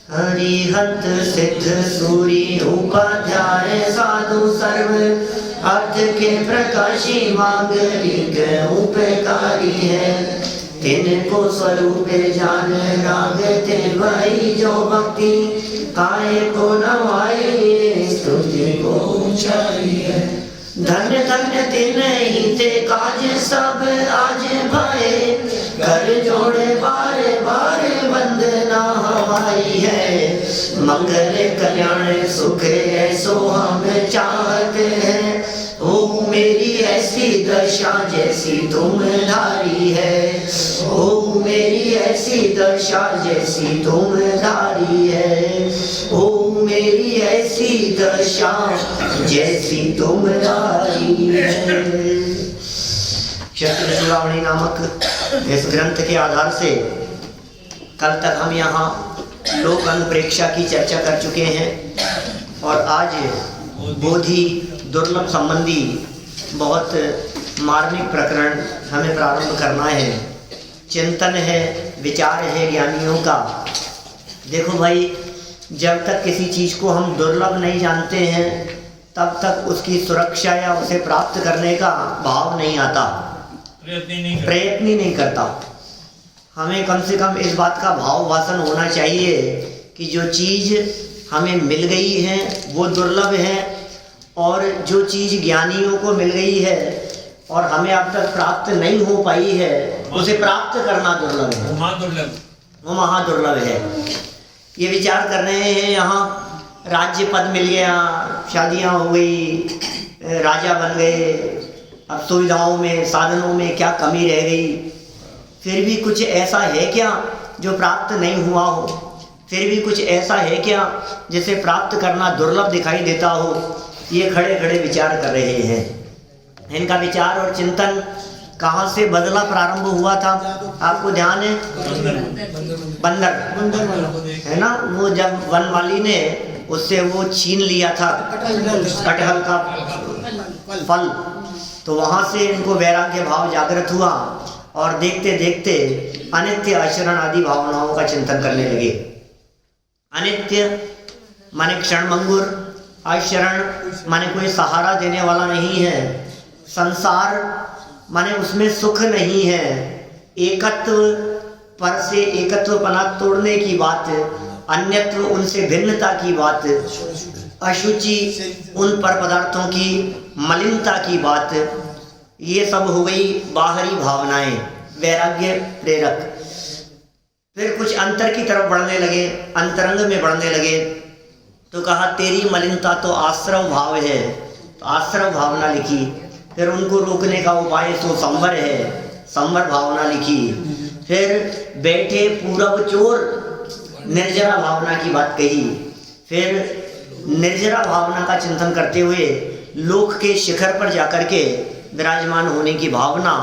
हरिहत सिद्ध सूरी उपाध्याय साधु सर्व अर्थ के प्रकाशी मांगलिक उपकारी है। तिनको स्वरूप जान राग ते भाई जो भक्ति आए को नवाई स्तुति को ऊंचाई है। धन्य धन्य तिन ही ते काज सब आज भाए कर जोड़े बारे बारे वंदना हमारी है। मंगल कल्याण सुख ऐसो हम चाहते हैं। ओ मेरी ऐसी दशा जैसी तुम धारी है। ओ मेरी ऐसी दशा जैसी तुम धारी है। ओ मेरी ऐसी दशा जैसी तुम धारी है। क्षत्रिय चूड़ामणि नामक इस ग्रंथ के आधार से कल तक हम यहाँ लोक अनुप्रेक्षा की चर्चा कर चुके हैं और आज बोधि दुर्लभ संबंधी बहुत मार्मिक प्रकरण हमें प्रारंभ करना है। चिंतन है, विचार है ज्ञानियों का। देखो भाई, जब तक किसी चीज़ को हम दुर्लभ नहीं जानते हैं तब तक उसकी सुरक्षा या उसे प्राप्त करने का भाव नहीं आता, प्रयत्न ही नहीं करता। हमें कम से कम इस बात का भाव वासन होना चाहिए कि जो चीज़ हमें मिल गई है वो दुर्लभ है और जो चीज़ ज्ञानियों को मिल गई है और हमें अब तक प्राप्त नहीं हो पाई है उसे प्राप्त करना दुर्लभ है, वो महादुर्लभ है। ये विचार कर रहे हैं यहाँ राज्य पद मिल गया, शादियाँ हो गई, राजा बन गए, अब सुविधाओं में साधनों में क्या कमी रह गई। फिर भी कुछ ऐसा है क्या जो प्राप्त नहीं हुआ हो? फिर भी कुछ ऐसा है क्या जिसे प्राप्त करना दुर्लभ दिखाई देता हो? ये खड़े खड़े विचार कर रहे हैं। इनका विचार और चिंतन कहाँ से बदला प्रारंभ हुआ था आपको ध्यान है? बंदर है ना, वो जब वनमाली ने उससे वो छीन लिया था कटहल का फल, तो वहाँ से इनको वैराग्य भाव जागृत हुआ और देखते देखते अनित्य आचरण आदि भावनाओं का चिंतन करने लगे। अनित्य माने क्षणभंगुर, आचरण माने कोई सहारा देने वाला नहीं है, संसार माने उसमें सुख नहीं है, एकत्व पर से एकत्वपना तोड़ने की बात, अन्यत्व उनसे भिन्नता की बात, अशुचि उन पर पदार्थों की मलिनता की बात, ये सब हो गई बाहरी भावनाएं, वैराग्य प्रेरक। फिर कुछ अंतर की तरफ बढ़ने लगे, अंतरंग में बढ़ने लगे, तो कहा तेरी मलिनता तो आश्रव भाव है, तो आश्रव भावना लिखी। फिर उनको रोकने का उपाय तो संवर है, संवर भावना लिखी। फिर बैठे पूरब चोर निर्जरा भावना की बात कही। फिर निर्जरा भावना का चिंतन करते हुए लोक के शिखर पर जाकर के विराजमान होने की भावना,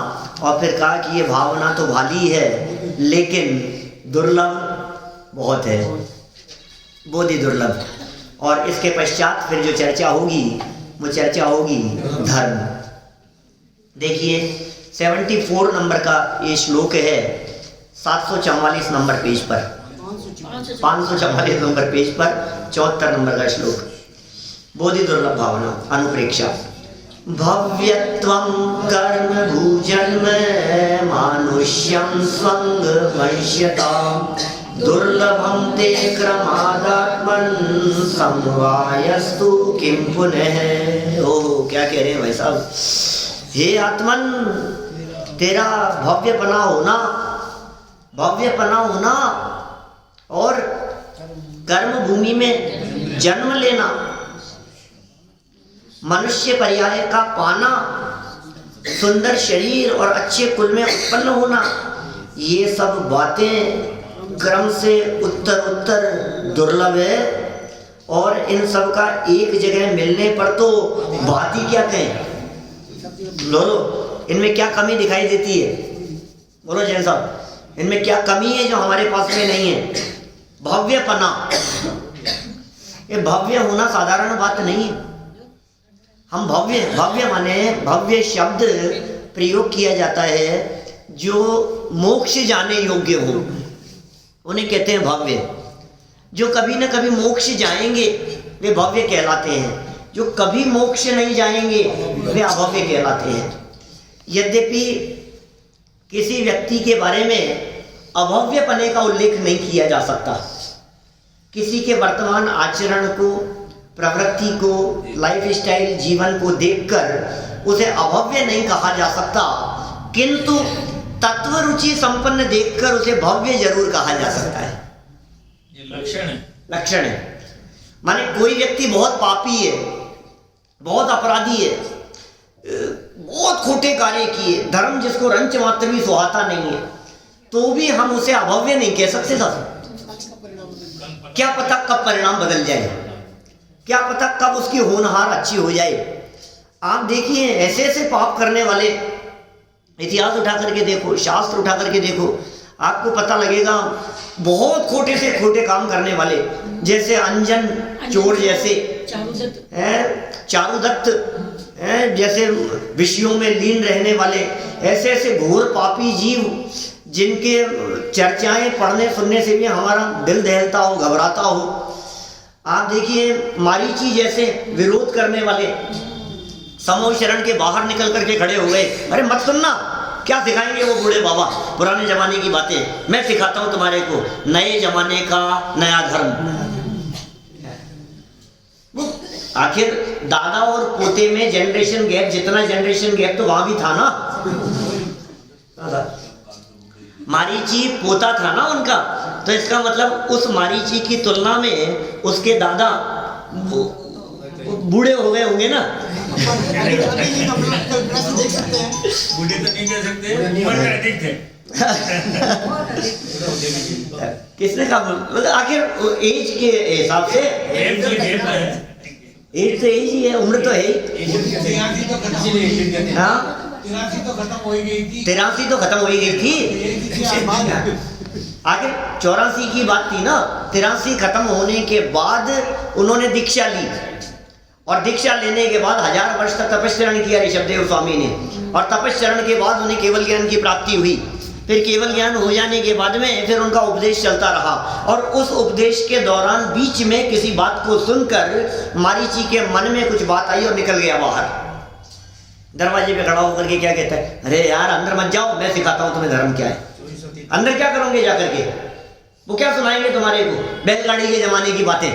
और फिर कहा कि ये भावना तो भाली है लेकिन दुर्लभ बहुत है, बोधि दुर्लभ। और इसके पश्चात फिर जो चर्चा होगी वो चर्चा होगी धर्म। देखिए 74 नंबर का ये श्लोक है, 744 नंबर पेज पर, 544 नंबर पेज पर 74 नंबर का श्लोक। बोधि दुर्लभ भावना अनुप्रेक्षा। भव्यत्वं कर्म भूजन्म मानुष्यं स्वंग वंश्यताम् दुर्लभं ते क्रमादात्मन् समवायस्तु किं पुनः। ओह, क्या कह रहे हैं भाई साहब। हे आत्मन, तेरा भव्यपना होना, भव्यपना होना और कर्म भूमि में जन्म लेना, मनुष्य पर्याय का पाना, सुंदर शरीर और अच्छे कुल में उत्पन्न होना, ये सब बातें क्रम से उत्तर उत्तर दुर्लभ है। और इन सब का एक जगह मिलने पर तो बात ही क्या कहें। लो, इनमें क्या कमी दिखाई देती है? बोलो जैन साहब, इनमें क्या कमी है जो हमारे पास में नहीं है? भव्यपना। ये भव्य होना साधारण बात नहीं है। हम भव्य, भव्य माने भव्य शब्द प्रयोग किया जाता है जो मोक्ष जाने योग्य हो, उन्हें कहते हैं भव्य। जो कभी न कभी मोक्ष जाएंगे वे भव्य कहलाते हैं, जो कभी मोक्ष नहीं जाएंगे वे अभव्य कहलाते हैं। यद्यपि किसी व्यक्ति के बारे में अभव्यपने का उल्लेख नहीं किया जा सकता, किसी के वर्तमान आचरण को, प्रवृत्ति को, लाइफ स्टाइल, जीवन को देखकर उसे अभव्य नहीं कहा जा सकता, किंतु तत्व रुचि संपन्न देखकर उसे भव्य जरूर कहा जा सकता है। ये लक्षण है। माने कोई व्यक्ति बहुत पापी है, बहुत अपराधी है, बहुत खोटे कार्य किए, धर्म जिसको रंच मात्र भी सुहाता नहीं है, तो भी हम उसे अभव्य नहीं कह सकते साहब। क्या पता कब परिणाम बदल जाए, क्या पता कब उसकी होनहार अच्छी हो जाए। आप देखिए ऐसे ऐसे पाप करने वाले, इतिहास उठा करके देखो, शास्त्र उठा करके देखो, आपको पता लगेगा बहुत खोटे से खोटे काम करने वाले, जैसे अंजन चोर जैसे, चारुदत्त जैसे विषयों में लीन रहने वाले, ऐसे ऐसे घोर पापी जीव जिनके चर्चाएं पढ़ने सुनने से भी हमारा दिल दहलता हो, घबराता हो। आप देखिए मारीची जैसे विरोध करने वाले, समूह शरण के बाहर निकल करके खड़े हो गए, अरे मत सुनना, क्या सिखाएंगे वो बूढ़े बाबा, पुराने जमाने की बातें, मैं सिखाता हूं तुम्हारे को नए जमाने का नया धर्म। आखिर दादा और पोते में जनरेशन गैप, जितना जनरेशन गैप तो वहां भी था ना। मारीची पोता था ना उनका, तो इसका मतलब उस मारीची की तुलना में उसके दादा बूढ़े हो गए होंगे ना। बूढ़े तो नहीं कह सकते, उम्र में अधिक थे। किसने कहा, मतलब आखिर एज के हिसाब से, एज तो एज ही है, उम्र तो है ही। 83 तो खत्म हो गई थी। हाँ 83 तो खत्म हो गई थी। 83 तो खत्म हो गई थी। आखिर 84 की बात थी ना। 83 खत्म होने के बाद उन्होंने दीक्षा ली, और दीक्षा लेने के बाद 1000 वर्ष तक तपस्चरण किया ऋषभदेव स्वामी ने, और तपस्चरण के बाद उन्हें केवल ज्ञान की प्राप्ति हुई। फिर केवल ज्ञान हो जाने के बाद में फिर उनका उपदेश चलता रहा, और उस उपदेश के दौरान बीच में किसी बात को सुनकर मारीची के मन में कुछ बात आई और निकल गया बाहर। दरवाजे पे खड़ा होकर के क्या कहता है, अरे यार अंदर मत जाओ, मैं सिखाता हूँ तुम्हें धर्म क्या है। अंदर क्या करोगे जाकर के, वो क्या सुनाएंगे तुम्हारे को, बैलगाड़ी के जमाने की बातें।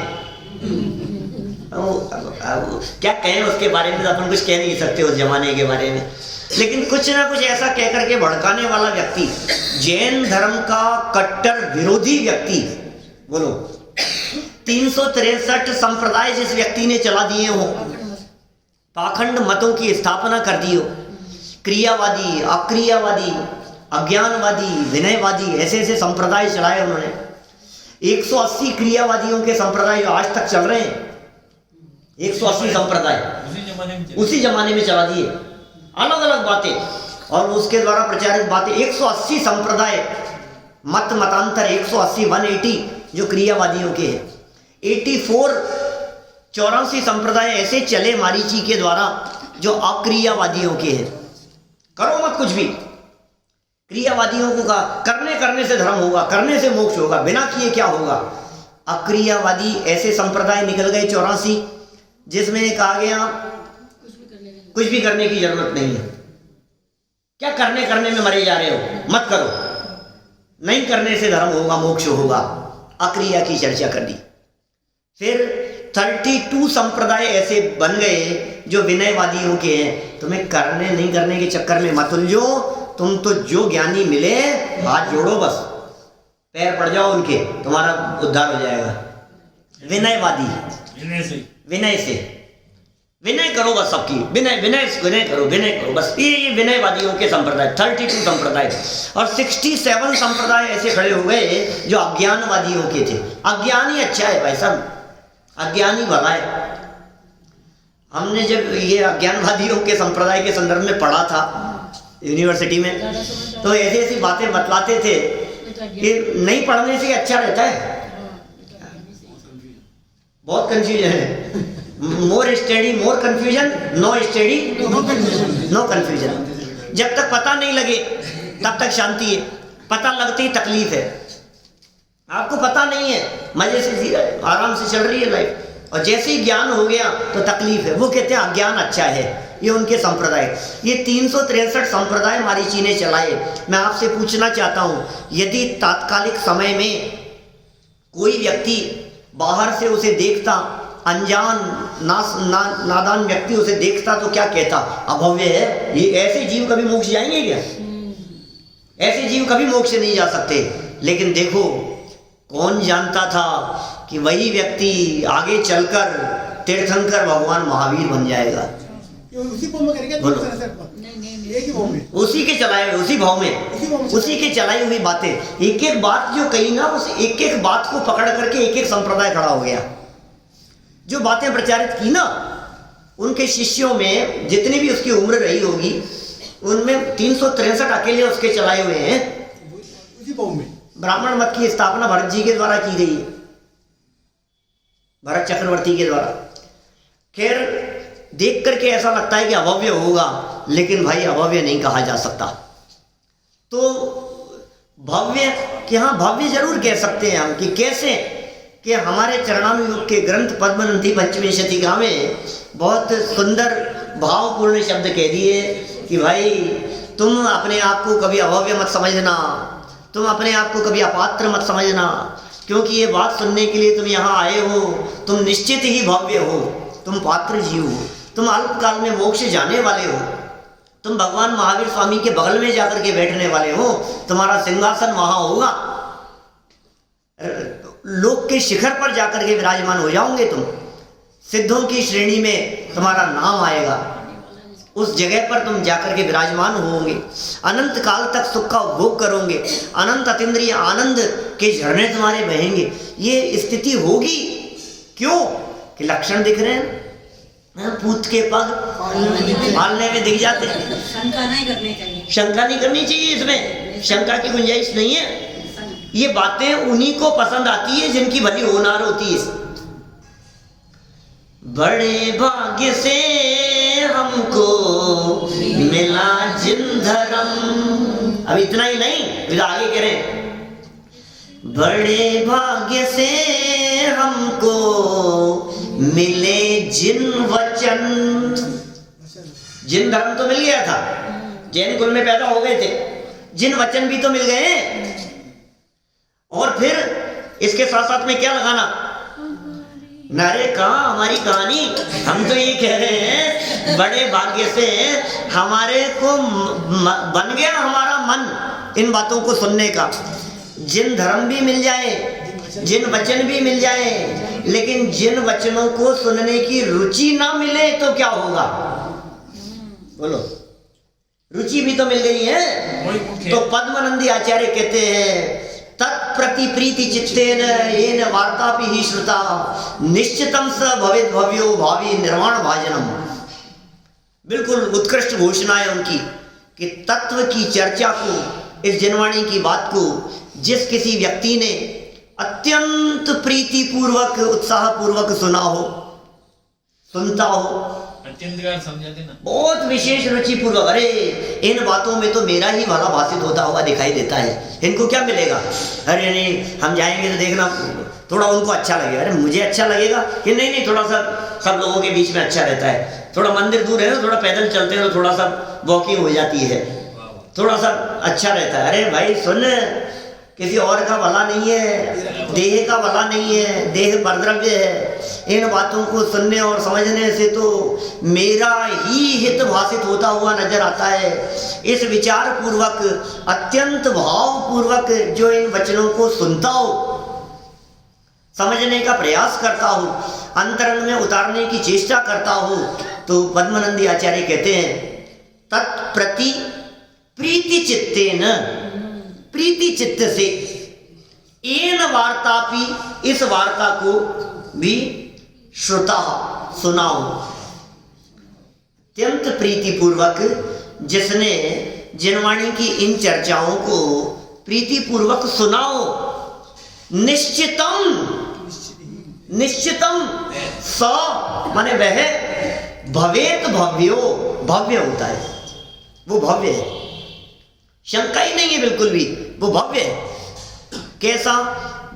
क्या कहें उसके बारे में, तो अपन कुछ कह नहीं सकते उस जमाने के बारे में, लेकिन कुछ ना कुछ ऐसा कह करके भड़काने वाला व्यक्ति, जैन धर्म का कट्टर विरोधी व्यक्ति, बोलो 363 संप्रदाय जिस व्यक्ति ने चला दिए हो, पाखंड मतों की स्थापना कर दी हो, क्रियावादी, अक्रियावादी, अज्ञानवादी, विनयवादी, ऐसे ऐसे संप्रदाय चलाए उन्होंने। 180 क्रियावादियों के संप्रदाय जो आज तक चल रहे हैं, 180 संप्रदाय उसी जमाने में चला दिए, अलग अलग बातें और उसके द्वारा प्रचारित बातें। 180 संप्रदाय, मत मतांतर 180, 180 जो क्रियावादियों के हैं। 84 संप्रदाय ऐसे चले मारीची के द्वारा जो अक्रियावादियों के हैं। करो मत कुछ भी, क्रियावादियों को कहा करने से धर्म होगा, करने से मोक्ष होगा, बिना किए क्या होगा। अक्रियावादी ऐसे संप्रदाय निकल गए 84, जिसमें कहा गया कुछ भी करने की जरूरत नहीं है, क्या करने में मरे जा रहे हो, मत करो, नहीं करने से धर्म होगा, मोक्ष होगा। अक्रिया की चर्चा कर दी। फिर 32 संप्रदाय ऐसे बन गए जो विनयवादियों के हैं। तुम्हें करने नहीं करने के चक्कर में मत उलझो, तुम तो जो ज्ञानी मिले हाथ जोड़ो, बस पैर पड़ जाओ उनके, तुम्हारा उद्धार हो जाएगा। विनयवादी, विनय करो बस, सबकी विनय करो बस। ये विनयवादियों के संप्रदाय 32 संप्रदाय, और 67 संप्रदाय ऐसे खड़े हो गए जो अज्ञानवादियों के थे। अज्ञानी अच्छा है भाई साहब, अज्ञानी भला है। हमने जब ये अज्ञानवादियों के संप्रदाय के संदर्भ में पढ़ा था यूनिवर्सिटी में, तो ऐसी ऐसी बातें बतलाते थे कि नहीं पढ़ने से अच्छा रहता है, बहुत कंफ्यूजन है। More study more confusion, no study no confusion. जब तक पता नहीं लगे तब तक शांति है, पता लगते ही तकलीफ है। आपको पता नहीं है, मजे से जी रहे, आराम से चल रही है लाइफ, और जैसे ही ज्ञान हो गया तो तकलीफ है। वो कहते हैं अज्ञान अच्छा है, ये उनके संप्रदाय। ये 363 संप्रदाय मारीची ने चलाए। मैं आपसे पूछना चाहता हूँ, यदि तात्कालिक समय में कोई व्यक्ति बाहर से उसे देखता, अनजान नादान व्यक्ति उसे देखता तो क्या कहता? अभव्य है, ये ऐसे जीव कभी मोक्ष जाएंगे क्या? ऐसे जीव कभी मोक्ष नहीं जा सकते। लेकिन देखो, कौन जानता था कि वही व्यक्ति आगे चलकर तीर्थंकर भगवान महावीर बन जाएगा। उसी भाव में करेंगे, बोलो। एक ही भाव में, उसी के चलाए हुए, उसी भाव में, उसी के चलाई हुई बातें, एक एक बात जो कही ना, उस एक एक बात को पकड़ करके एक एक संप्रदाय खड़ा हो गया। जो बातें प्रचारित की ना, उनके शिष्यों में जितनी भी उसकी उम्र रही होगी, उनमें 363 अकेले उसके चलाए हुए हैं। उसी भाव में ब्राह्मण मत की स्थापना भरत जी के द्वारा की गई है, भरत चक्रवर्ती के द्वारा। खैर, देख करके ऐसा लगता है कि अभव्य होगा, लेकिन भाई अभव्य नहीं कहा जा सकता। तो भव्य कि हाँ, भव्य जरूर कह सकते हैं हम। कि कैसे? कि हमारे चरणानुयोग के ग्रंथ पद्मनंदी पंचमी शतिका में बहुत सुंदर भावपूर्ण शब्द कह दिए कि भाई तुम अपने आप को कभी अभव्य मत समझना, तुम अपने आप को कभी अपात्र मत समझना, क्योंकि ये बात सुनने के लिए तुम यहाँ आए हो। तुम निश्चित ही भव्य हो, तुम पात्र जीव हो, तुम अल्पकाल में मोक्ष जाने वाले हो, तुम भगवान महावीर स्वामी के बगल में जाकर के बैठने वाले हो, तुम्हारा सिंहासन वहां होगा, लोक के शिखर पर जाकर के विराजमान हो जाओगे, तुम सिद्धों की श्रेणी में तुम्हारा नाम आएगा, उस जगह पर तुम जाकर के विराजमान होंगे, अनंत काल तक सुख का उपभोग करोगे, अनंत अतीन्द्रिय आनंद के झरने तुम्हारे बहेंगे। ये स्थिति होगी। क्यों? कि लक्षण दिख रहे हैं, पूत के पग पालने में दिख जाते हैं। शंका नहीं करनी चाहिए, शंका नहीं करनी चाहिए, इसमें शंका की गुंजाइश नहीं है। ये बातें उन्हीं को पसंद आती है जिनकी भली होनार होती है। बड़े भाग्य से हमको मिला जिन धर्म। अब इतना ही नहीं, फिर आगे कह रहे हैं, बड़े भाग्य से हमको मिले जिन वचन। जिन धर्म तो मिल गया था, जैन कुल में पैदा हो गए थे, जिन वचन भी तो मिल गए। और फिर इसके साथ साथ में क्या लगाना? नारे कहाँ हमारी कहानी, हम तो ये कह रहे हैं बड़े भाग्य से हमारे को बन गया हमारा मन इन बातों को सुनने का। जिन धर्म भी मिल जाए, जिन वचन भी मिल जाए, लेकिन जिन वचनों को सुनने की रुचि ना मिले तो क्या होगा? बोलो, रुचि भी तो मिल गई है। तो पद्मनंदी आचार्य कहते हैं, तत्प्रति प्रीति चित्तेन येन वार्तापि ही श्रुता निश्चितम स भवेत् भव्यो भावी निर्वाण भाजनम। बिल्कुल उत्कृष्ट घोषणा है उनकी कि तत्व की चर्चा को, इस जनवाणी की बात को जिस किसी व्यक्ति ने अत्यंत प्रीति पूर्वक, उत्साह पूर्वक सुना हो, सुनता हो, समझाते ना, बहुत विशेष रुचि पूर्वक, अरे इन बातों में तो मेरा ही भला भाषित होता हुआ दिखाई देता है, इनको क्या मिलेगा? अरे नहीं, हम जाएंगे तो देखना थोड़ा उनको अच्छा लगेगा। अरे मुझे अच्छा लगेगा कि नहीं? नहीं, थोड़ा सा सब लोगों के बीच में अच्छा रहता है। थोड़ा मंदिर दूर है ना, थोड़ा पैदल चलते हैं तो थोड़ा सा वॉकिंग हो जाती है, थोड़ा सा अच्छा रहता है। अरे भाई सुन, किसी और का भला नहीं है, देह का भला नहीं है, देह परद्रव्य है। इन बातों को सुनने और समझने से तो मेरा ही हित भाषित होता हुआ नजर आता है। इस विचार पूर्वक, अत्यंत भाव पूर्वक जो इन वचनों को सुनता हो, समझने का प्रयास करता हो, अंतरंग में उतारने की चेष्टा करता हो, तो पद्मनंदी आचार्य कहते हैं, तत्प्रति प्रीति चित्तेन, प्रीति चित्त से, एन वार्तापि, इस वार्ता को भी श्रुता, सुनाओ। अत्यंत प्रीति पूर्वक जिसने जिनवाणी की इन चर्चाओं को प्रीति पूर्वक सुनाओ। निश्चितम, निश्चितम स माने वह, भवेत भव्यो, भव्य होता है, वो भव्य है, शंका ही नहीं है बिल्कुल भी, वो भव्य है। कैसा?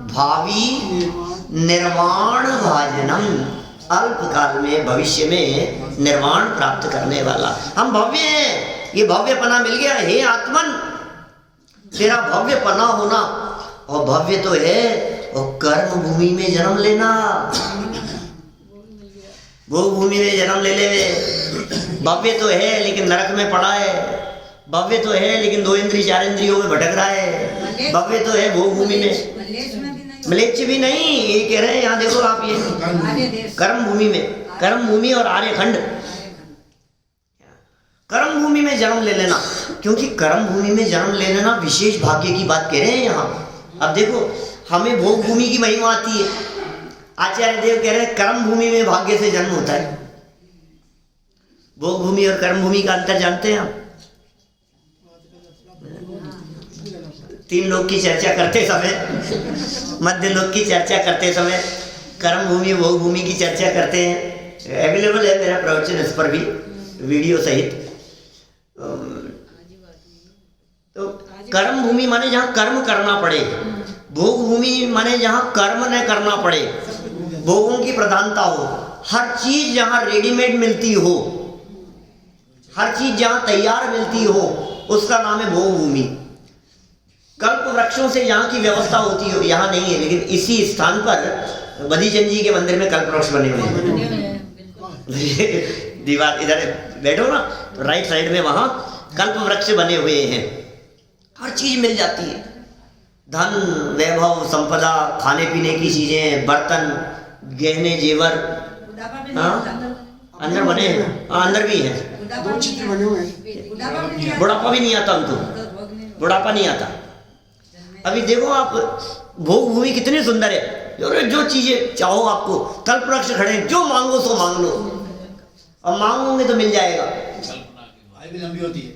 भावी निर्वाण भाजनम, अल्पकाल में भविष्य में निर्वाण प्राप्त करने वाला। हम भव्य हैं, ये भव्यपना मिल गया। हे आत्मन, तेरा भव्यपना होना, और भव्य तो है और कर्म भूमि में जन्म लेना, भोग भूमि में जन्म ले ले। भव्य तो है लेकिन नरक में पड़ा है, भव्य तो है लेकिन 2 इंद्रिय 4 इंद्रियों में भटक रहा है, भव्य तो है भोग भूमि में, मलेच्छ भी नहीं। ये कह रहे हैं यहाँ देखो आप, ये कर्म भूमि में, कर्म भूमि और आर्यखंड, कर्म भूमि में जन्म ले लेना, क्योंकि कर्म भूमि में जन्म ले लेना विशेष भाग्य की बात कह रहे हैं यहाँ। अब देखो हमें भोग भूमि की महिमा आती है, आचार्य देव कह रहे हैं कर्म भूमि में भाग्य से जन्म होता है। भोग भूमि और कर्म भूमि का अंतर जानते हैं आप? 3 लोग की चर्चा करते समय, मध्य लोग की चर्चा करते समय कर्म भूमि भोग भूमि की चर्चा करते हैं। अवेलेबल है मेरा प्रवचन इस पर भी, वीडियो सहित। तो कर्म भूमि माने जहाँ कर्म करना पड़े, भोग भूमि माने जहाँ कर्म न करना पड़े, भोगों की प्रधानता हो, हर चीज जहाँ रेडीमेड मिलती हो, हर चीज जहाँ तैयार मिलती हो, उसका नाम है भोग भूमि। कल्प वृक्षों से यहाँ की व्यवस्था होती हो, यहाँ नहीं है, लेकिन इसी स्थान पर बदीचंद जी के मंदिर में कल्प वृक्ष बने हुए हैं। दीवार इधर बैठो ना तो राइट साइड में वहाँ कल्प वृक्ष बने हुए हैं, हर चीज मिल जाती है, धन वैभव संपदा, खाने पीने की चीजें, बर्तन, गहने जेवर, अंदर बने हैं, अंदर भी है। बुढ़ापा भी नहीं आता उनको, बुढ़ापा नहीं आता। अभी देखो आप भोग भूमि कितनी सुंदर है, जो चीजें चाहो आपको, कल्प वृक्ष खड़े, जो मांगो सो मांग लो, और मांगोगे तो मिल जाएगा। आयु भी लंबी होती है,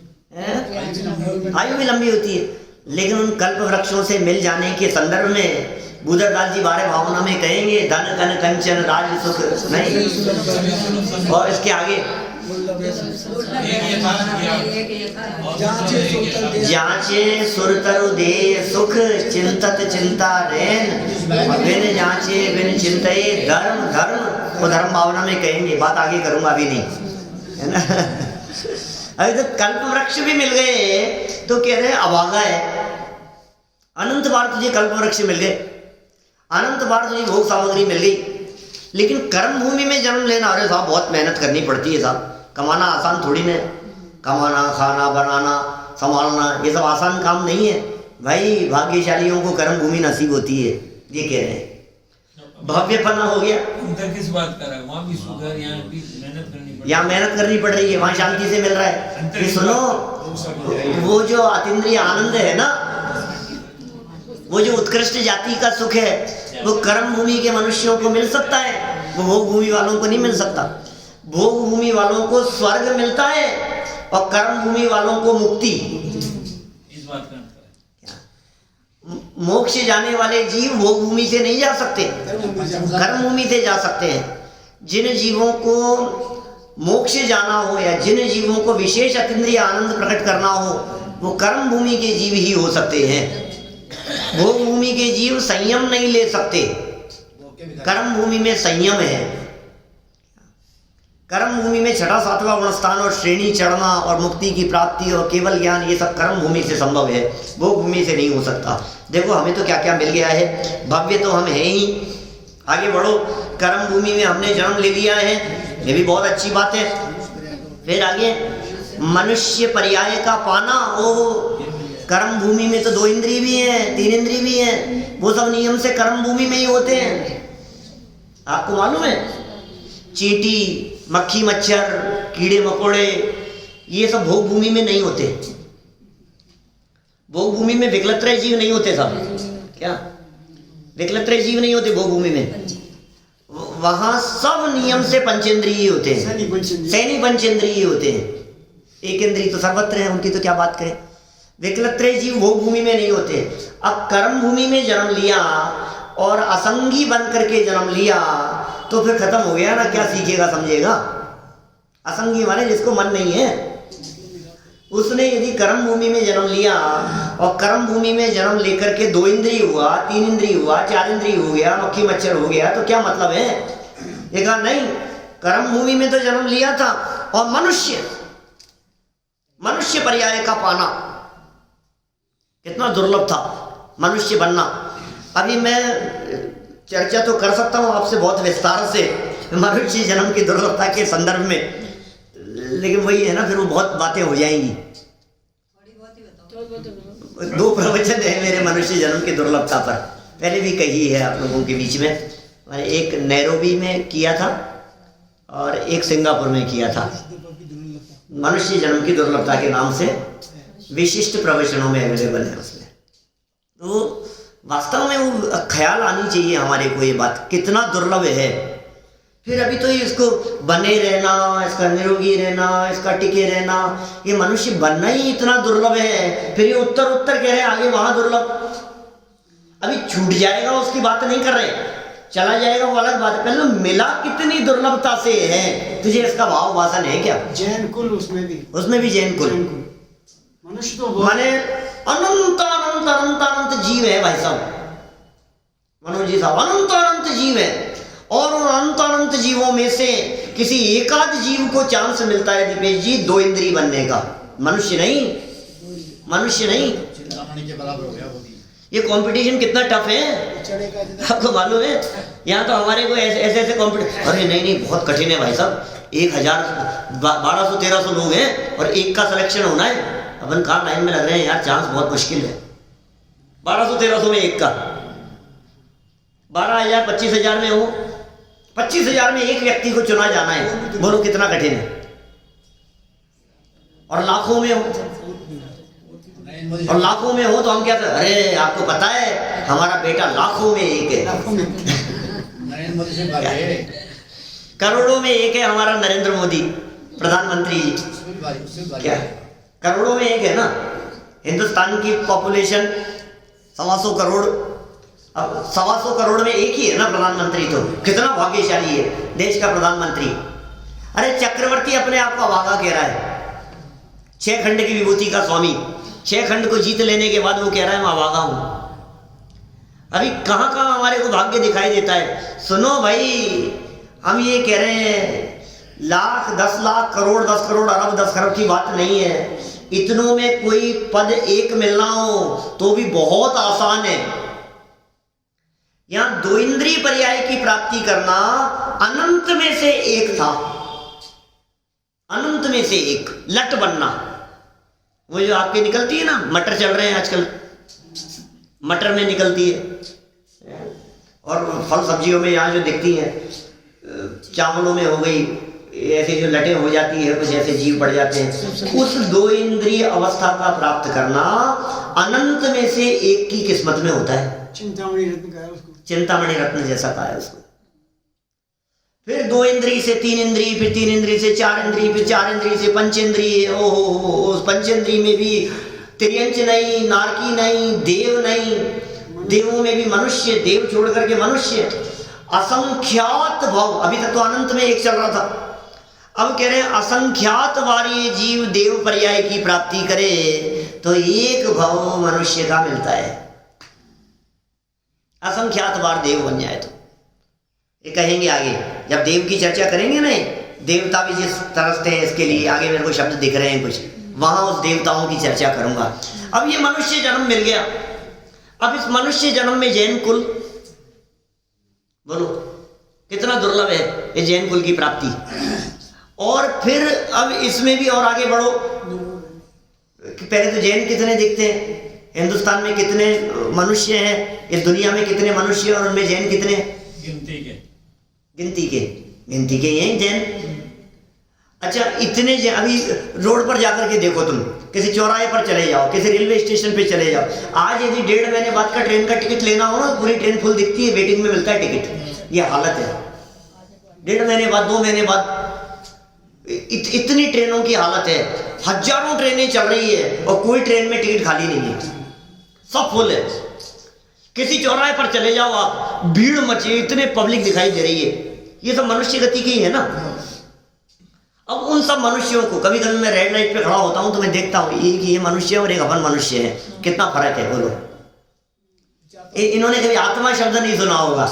आयु भी लंबी होती है, लेकिन उन कल्प वृक्षों से मिल जाने के संदर्भ में बुद्धदास जी 12 भावना में कहेंगे, धन कन कंचन राज सुख नहीं, और इसके आगे जांचे सुरतरु दे सुख चिंतत चिंता रैन, बिन जांचे बिन चिंतये धर्म धर्म, वो धर्म भावना में कहेंगे। बात आगे करूंगा, अभी नहीं, है ना। अभी तो कल्प वृक्ष भी मिल गए तो कह रहे अभागा है, अनंत बार तुझे कल्प वृक्ष मिल गए, अनंत बार तुझे भोग सामग्री मिल गई, लेकिन कर्म भूमि में जन्म लेना, अरे साहब बहुत मेहनत करनी पड़ती है साहब, कमाना आसान थोड़ी ना, कमाना खाना बनाना संभालना ये सब आसान काम नहीं है भाई। भाग्यशालियों को कर्म भूमि नसीब होती है, ये कह रहे हैं। भव्यपना हो गया, अंतर किस बात का रहा, वहाँ भी सुख है, यहाँ भी मेहनत करनी पड़, यहाँ मेहनत करनी पड़ रही है, वहाँ शांति से मिल रहा है। ये सुनो, वो जो अतीन्द्रिय आनंद है ना, वो जो उत्कृष्ट जाति का सुख है, वो कर्म भूमि के मनुष्यों को मिल सकता है, वो भोग भूमि वालों को नहीं मिल सकता। भोग भूमि वालों को स्वर्ग मिलता है और कर्म भूमि वालों को मुक्ति। इस बात का मोक्ष जाने वाले जीव भोग भूमि से नहीं जा सकते, कर्म भूमि से जा सकते हैं। जिन जीवों को मोक्ष जाना हो या जिन जीवों को विशेष अतीन्द्रिय आनंद प्रकट करना हो, वो कर्म भूमि के जीव ही हो सकते हैं। भोग भूमि के जीव संयम नहीं ले सकते, कर्म भूमि में संयम है। कर्म भूमि में 6वां 7वां गुणस्थान और श्रेणी चढ़ना और मुक्ति की प्राप्ति और केवल ज्ञान, ये सब कर्म भूमि से संभव है, भोग भूमि से नहीं हो सकता। देखो हमें तो क्या क्या मिल गया है, भव्य तो हम है ही। आगे बढ़ो, कर्म भूमि में हमने जन्म ले लिया है, ये भी बहुत अच्छी बात है। फिर आगे मनुष्य पर्याय का पाना, ओ कर्म भूमि में तो 2 इंद्रिय भी हैं, 3 इंद्रिय भी हैं, वो सब नियम से कर्म भूमि में ही होते हैं। आपको मालूम है, चींटी, मक्खी मच्छर, कीड़े मकोड़े, ये सब भोग भूमि में नहीं होते। भोग भूमि में विकलत्रय जीव नहीं होते सब, क्या विकलत्रय जीव नहीं होते भोग भूमि में। वहां सब नियम से पंचेंद्रिय होते हैं, सैनी पंचेंद्रिय होते हैं, एक इंद्रिय तो सर्वत्र है, उनकी तो क्या बात करें। विकलत्रय जीव भोग भूमि में नहीं होते। अब कर्म भूमि में जन्म लिया और असंगी बन करके जन्म लिया तो फिर खत्म हो गया ना, क्या सीखेगा समझेगा। असंगी माने जिसको मन नहीं है, उसने यदि कर्म भूमि में जन्म लिया और कर्म भूमि में जन्म लेकर के 2 इंद्रिय हुआ, 3 इंद्रिय हुआ, 4 इंद्रिय हो गया, मक्खी मच्छर हो गया, तो क्या मतलब है? ये कहा नहीं, कर्म भूमि में तो जन्म लिया था, और मनुष्य पर्याय का पाना कितना दुर्लभ था, मनुष्य बनना। अभी मैं चर्चा तो कर सकता हूँ आपसे बहुत विस्तार से मनुष्य जन्म की दुर्लभता के संदर्भ में, लेकिन वही है ना, फिर वो बहुत बातें हो जाएंगी। 2 प्रवचन है मेरे मनुष्य जन्म की दुर्लभता पर, पहले भी कही है आप लोगों के बीच में। मैंने एक नैरोबी में किया था और एक सिंगापुर में किया था, मनुष्य जन्म की दुर्लभता के नाम से विशिष्ट प्रवचनों में अवेलेबल है उसमें। तो वास्तव में वो ख्याल आनी चाहिए हमारे को, ये बात कितना दुर्लभ है। फिर अभी तो इसको बने रहना, इसका निरोगी रहना, इसका टिके रहना, ये मनुष्य बनना ही इतना दुर्लभ है। फिर ये उत्तर कह रहे हैं आगे वहां दुर्लभ, अभी छूट जाएगा उसकी बात नहीं कर रहे, चला जाएगा वो अलग बात है, पहले मिला कितनी दुर्लभता से है, तुझे इसका भाव वासन है क्या? जैन कुल उसमें भी जैन कुल मनुष्य तो माने अनंत अनंत अनंत अनंत जीव है भाई साहब, मनोज जी साहब, अनंत अनंत जीव है। और उन अनंत अनंत जीवों में से किसी एकाध जीव को चांस मिलता है दीपेश जी 2 इंद्रिय बनने का, मनुष्य नहीं चिंतामणि के बराबर हो गया वो भी। ये कंपटीशन कितना टफ है आपको मालूम है? यहाँ तो हमारे को ऐसे कंपटीशन, अरे नहीं बहुत कठिन है भाई साहब, 1200-1300 लोग हैं और एक का सिलेक्शन होना है, अपन कहाँ लाइन में लग रहे हैं यार, चांस बहुत मुश्किल है। 1200-1300 में एक का, 12,000-25,000 में हो, 25,000 में एक व्यक्ति को चुना जाना है, बोलो कितना कठिन है। और लाखों में हो तो हम क्या कर, अरे आपको पता है हमारा बेटा लाखों में एक है, नरेंद्र मोदी से भारी है, करोड़ों में एक है हमारा नरेंद्र मोदी प्रधानमंत्री जी, क्या करोड़ों में एक है ना। हिंदुस्तान की पॉपुलेशन 125 करोड़, अब 125 करोड़ में एक ही है ना प्रधानमंत्री, तो कितना भाग्यशाली है देश का प्रधानमंत्री। अरे चक्रवर्ती अपने आप को अभागा कह रहा है, 6 खंड की विभूति का स्वामी, 6 खंड को जीत लेने के बाद वो कह रहा है मैं अभागा हूं। अभी कहां कहां हमारे को भाग्य दिखाई देता है। सुनो भाई, हम ये कह रहे हैं लाख 10 लाख करोड़ 10 करोड़ अरब 10 खरब की बात नहीं है, इतनों में कोई पद एक मिलना हो तो भी बहुत आसान है। यहां 2 इंद्रिय पर्याय की प्राप्ति करना अनंत में से एक था, अनंत में से एक, लट बनना। वो जो आपके निकलती है ना, मटर चल रहे हैं आजकल, मटर में निकलती है, और फल सब्जियों में यहाँ जो दिखती हैं, चावलों में हो गई, ऐसे जो लटें हो जाती है, कुछ ऐसे जीव पड़ जाते हैं। उस 2 इंद्रिय अवस्था का प्राप्त करना अनंत में से एक की किस्मत में होता है। चिंतामणि रत्न कहा उसको, चिंतामणि रत्न जैसा कहा है उसको। फिर 2 इंद्रिय से 3 इंद्रिय, फिर 3 इंद्रिय से 4 इंद्रिय, फिर 4 इंद्रिय से पंचेंद्रिय। ओहो, उस पंचेंद्रिय में भी तिर्यंच नहीं, नारकी नहीं, देव नहीं, देवों में भी मनुष्य, देव छोड़ करके मनुष्य, असंख्यात भाव। अभी तक तो अनंत में एक चल रहा था, अब कह रहे हैं असंख्यात बार ये जीव देव पर्याय की प्राप्ति करे तो एक भाव मनुष्य का मिलता है। असंख्यात बार देव बन जाए तो ये कहेंगे आगे, जब देव की चर्चा करेंगे ना, देवता भी जिस तरसते हैं इसके लिए, आगे मेरे को शब्द दिख रहे हैं कुछ, वहां उस देवताओं की चर्चा करूंगा। अब ये मनुष्य जन्म मिल गया, अब इस मनुष्य जन्म में जैन कुल, बोलो कितना दुर्लभ है ये जैन कुल की प्राप्ति। और फिर अब इसमें भी और आगे बढ़ो, पहले तो जैन कितने दिखते हैं, हिंदुस्तान में कितने मनुष्य हैं, इस दुनिया में कितने मनुष्य और उनमें जैन कितने, गिनती के हैं जैन। अच्छा, इतने अभी रोड पर जाकर के देखो, तुम किसी चौराहे पर चले जाओ, किसी रेलवे स्टेशन पे चले जाओ, आज यदि 1.5 महीने बाद का ट्रेन का टिकट लेना हो ना, पूरी ट्रेन फुल दिखती है, वेटिंग में मिलता है टिकट। ये हालत है 1.5 महीने बाद, 2 महीने बाद, इतनी ट्रेनों की हालत है। हजारों ट्रेनें चल रही है और कोई ट्रेन में टिकट खाली नहीं है, सब फुल है। किसी चौराहे पर चले जाओ आप, भीड़ मची, इतने पब्लिक दिखाई दे रही है। ये सब मनुष्य गति की है ना। अब उन सब मनुष्यों को कभी कभी मैं रेड लाइट पे खड़ा होता हूँ तो मैं देखता हूँ ये मनुष्य और एक अपन मनुष्य है, कितना फर्क है बोलो। इन्होंने कभी आत्मा शब्द नहीं सुना होगा,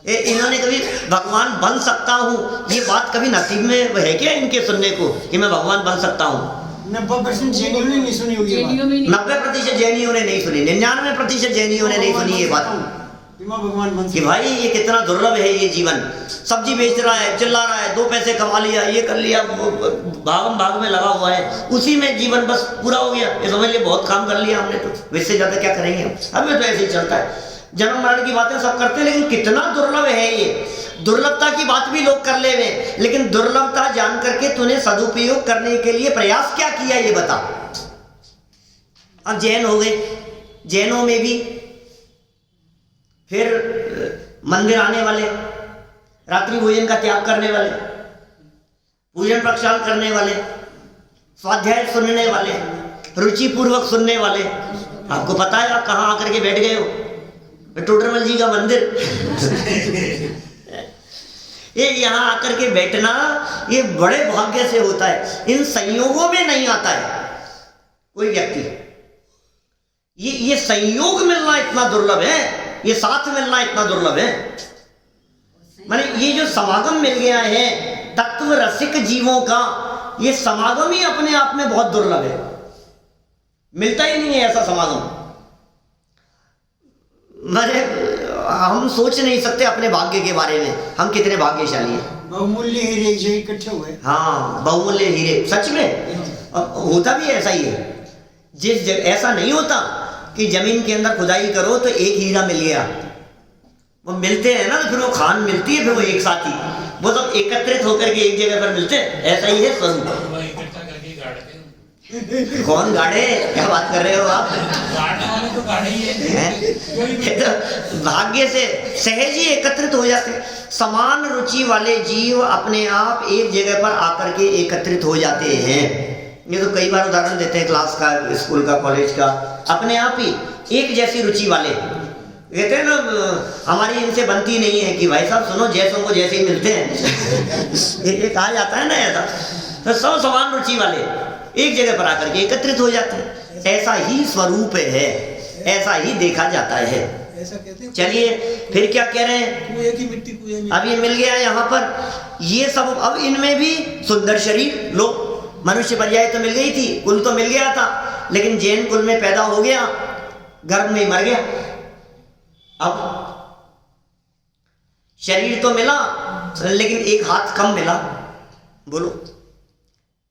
इन्होंने कभी भगवान बन सकता हूँ ये बात कभी नसीब में है क्या इनके सुनने को कि मैं भगवान बन सकता हूँ? 90% जैनियों ने नहीं सुनी होगी ये बात। 90% जैनियों ने नहीं सुनी, 99% जैनियों ने नहीं सुनी ये बात भगवान बन कि भाई ये कितना दुर्लभ है ये जीवन। सब्जी बेच रहा है, चिल्ला रहा है, 2 पैसे कमा लिया, ये कर लिया, भागम भाग में लगा हुआ है, उसी में जीवन बस पूरा हो गया। ये समझ लिया बहुत काम कर लिया हमने, तो इससे ज्यादा क्या करेंगे हम? हमें तो ऐसे ही चलता है, जन्म मरण की बातें सब करते हैं, लेकिन कितना दुर्लभ है ये। दुर्लभता की बात भी लोग कर ले हुए, लेकिन दुर्लभता जान करके तूने सदुपयोग करने के लिए प्रयास क्या किया ये बता। अब जैन हो गए, जैनों में भी फिर मंदिर आने वाले, रात्रि भोजन का त्याग करने वाले, पूजन प्रक्षाल करने वाले, स्वाध्याय सुनने वाले, रुचि पूर्वक सुनने वाले। आपको पता है आप कहाँ आकर के बैठ गए हो? टोडरमल जी का मंदिर ये यहाँ आकर के बैठना ये बड़े भाग्य से होता है, इन संयोगों में नहीं आता है कोई व्यक्ति। ये संयोग मिलना इतना दुर्लभ है, ये साथ मिलना इतना दुर्लभ है। माने ये जो समागम मिल गया है तत्व रसिक जीवों का, ये समागम ही अपने आप में बहुत दुर्लभ है, मिलता ही नहीं है ऐसा समागम। माने हम सोच नहीं सकते अपने भाग्य के बारे में, हम कितने भाग्यशाली हैं। बहुमूल्य हीरे एक जगह इकट्ठे हुए। हाँ, बहुमूल्य हीरे, सच में होता भी ऐसा ही है। जिस ऐसा नहीं होता कि जमीन के अंदर खुदाई करो तो एक हीरा मिल गया, वो मिलते हैं ना, तो फिर वो खान मिलती है, फिर वो एक साथ ही वो सब एकत्रित होकर के एक जगह पर मिलते हैं। ऐसा ही है स्वरूप। कौन गाड़े, क्या बात कर रहे हो आप? गाड़ने वाले तो गाड़े ही है। तो भाग्य से सहज ही एकत्रित हो जाते हैं। समान रुचि वाले जीव अपने आप एक जगह पर आकर के एकत्रित हो जाते हैं। ये तो कई बार उदाहरण देते हैं क्लास का, स्कूल का, कॉलेज का, अपने आप ही एक जैसी रुचि वाले कहते हैं ना हमारी इनसे बनती नहीं है कि भाई साहब सुनो जैसों को जैसे ही मिलते हैं एक आ जाता है ना ऐसा, तो सब समान रुचि वाले एक जगह पर आकर के एकत्रित हो जाते हैं। ऐसा ही स्वरूप है, ऐसा ही देखा जाता है। ऐसा कहते हैं। चलिए फिर क्या कह रहे हैं? कुएं की मिट्टी कुएं में। अब ये मिल गया यहाँ पर, ये सब अब इनमें भी सुंदर शरीर, लो मनुष्य पर्याय तो मिल गई थी, कुल तो मिल गया था, लेकिन जैन कुल में पैदा हो गया, गर्भ में मर गया। अब शरीर तो मिला लेकिन एक हाथ कम मिला। बोलो,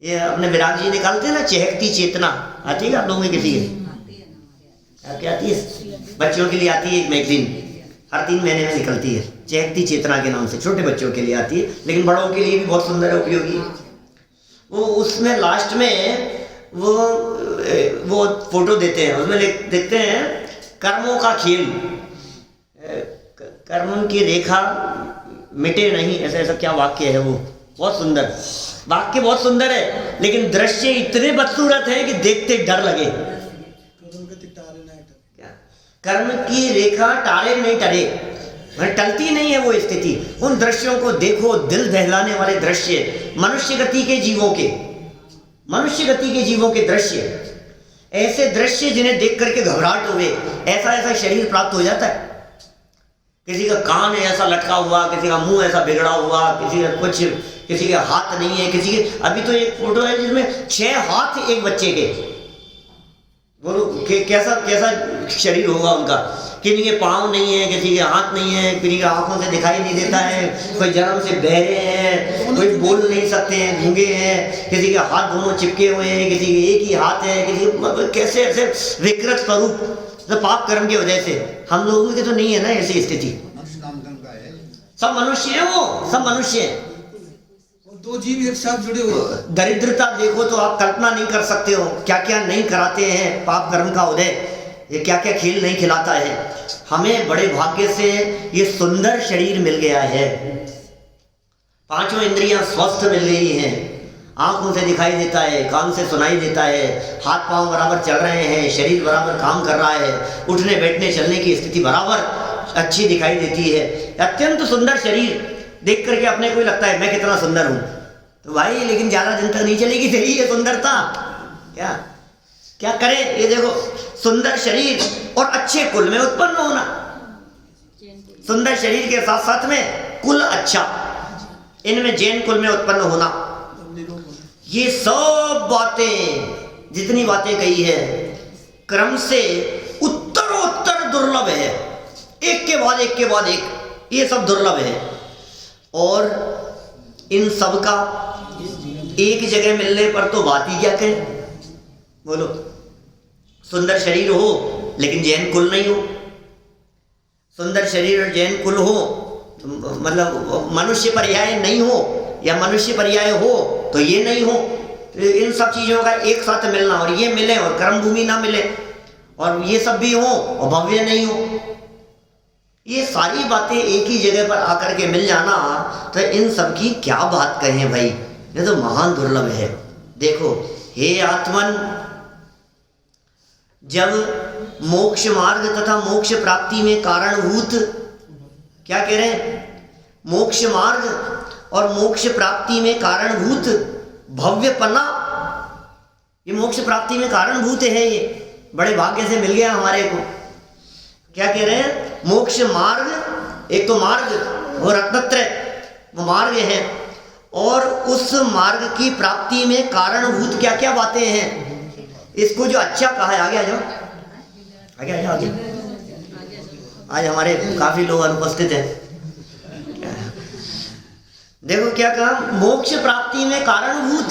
ये अपने विराग जी निकालते हैं ना, चहकती चेतना आती है आप लोगों में? किसी के क्या आती है? बच्चों के लिए आती है एक मैगजीन, हर 3 महीने में निकलती है, चहकती चेतना के नाम से, छोटे बच्चों के लिए आती है, लेकिन बड़ों के लिए भी बहुत सुंदर है, उपयोगी है। वो उसमें लास्ट में वो फोटो देते हैं, उसमें देखते हैं कर्मों का खेल, कर्म की रेखा मिटे नहीं, ऐसा क्या वाक्य है वो, बहुत सुंदर वाक्य, बहुत सुंदर है, लेकिन दृश्य इतने बदसूरत है कि देखते डर लगे। क्या? कर्म की रेखा टारे नहीं टरे, टलती नहीं है वो स्थिति। उन दृश्यों को देखो, दिल दहलाने वाले दृश्य, मनुष्य गति के जीवों के, मनुष्य गति के जीवों के दृश्य, ऐसे दृश्य जिन्हें देख करके घबराहट हुए, ऐसा ऐसा शरीर प्राप्त हो जाता है। किसी का कान ऐसा लटका हुआ, किसी का मुंह ऐसा बिगड़ा हुआ, किसी का कुछ, किसी के हाथ नहीं है, किसी के, अभी तो एक फोटो है जिसमें 6 हाथ एक बच्चे के। बोलो कैसा कैसा शरीर होगा उनका। किसी के पाँव नहीं है, किसी के हाथ नहीं है, किसी के आंखों से दिखाई नहीं देता है, कोई जन्म से बहरे हैं, कोई बोल नहीं सकते हैं, गूंगे हैं, किसी के हाथ दोनों चिपके हुए हैं, किसी के एक ही हाथ है, किसी मतलब कैसे ऐसे विकृत स्वरूप, तो पाप कर्म की वजह से। हम लोगों की तो नहीं है ना ऐसी स्थिति, सब मनुष्य है, वो सब मनुष्य है। 2 जीव एक साथ जुड़े हुए। दरिद्रता देखो तो आप कल्पना नहीं कर सकते हो, क्या क्या नहीं कराते हैं पाप कर्म का उदय, ये क्या क्या खेल नहीं खिलाता है। हमें बड़े भाग्य से ये सुंदर शरीर मिल गया है, 5 इंद्रियां स्वस्थ मिल गई हैं, आंखों से दिखाई देता है, कान से सुनाई देता है, हाथ पांव बराबर चल रहे हैं, शरीर बराबर काम कर रहा है, उठने बैठने चलने की स्थिति बराबर अच्छी दिखाई देती है। अत्यंत सुंदर शरीर, देख करके अपने को ही लगता है मैं कितना सुंदर हूँ, तो भाई लेकिन ज़्यादा दिन तक नहीं चलेगी तेरी ये सुंदरता। क्या क्या करे, ये देखो सुंदर शरीर और अच्छे कुल में उत्पन्न होना, सुंदर शरीर के साथ साथ में कुल अच्छा, इनमें जैन कुल में उत्पन्न होना, ये सब बातें जितनी बातें कही है क्रम से उत्तरोत्तर दुर्लभ है, एक के बाद एक के बाद एक, ये सब दुर्लभ है। और इन सब का एक जगह मिलने पर तो बात ही क्या कहें, बोलो। सुंदर शरीर हो लेकिन जैन कुल नहीं हो, सुंदर शरीर और जैन कुल हो तो मतलब मनुष्य पर्याय नहीं हो, या मनुष्य पर्याय हो तो ये नहीं हो, तो इन सब चीज़ों का एक साथ मिलना, और ये मिले और कर्म भूमि ना मिले, और ये सब भी हो और भव्य नहीं हो, ये सारी बातें एक ही जगह पर आकर के मिल जाना, तो इन सब की क्या बात कहें भाई, ये तो महान दुर्लभ है। देखो हे आत्मन, जब मोक्ष मार्ग तथा मोक्ष प्राप्ति में कारणभूत, क्या कह रहे हैं, मोक्ष मार्ग और मोक्ष प्राप्ति में कारणभूत भव्यपना, ये मोक्ष प्राप्ति में कारणभूत है, ये बड़े भाग्य से मिल गया हमारे को। क्या कह रहे हैं, मोक्ष मार्ग, एक तो मार्ग वो रत्नत्रय वो मार्ग है, और उस मार्ग की प्राप्ति में कारणभूत क्या क्या बातें हैं, इसको जो अच्छा कहा है, आगे आ जाओ, आगे आ जाओ, आगे। आज हमारे काफी लोग अनुपस्थित हैं। देखो क्या कहा, मोक्ष प्राप्ति में कारणभूत,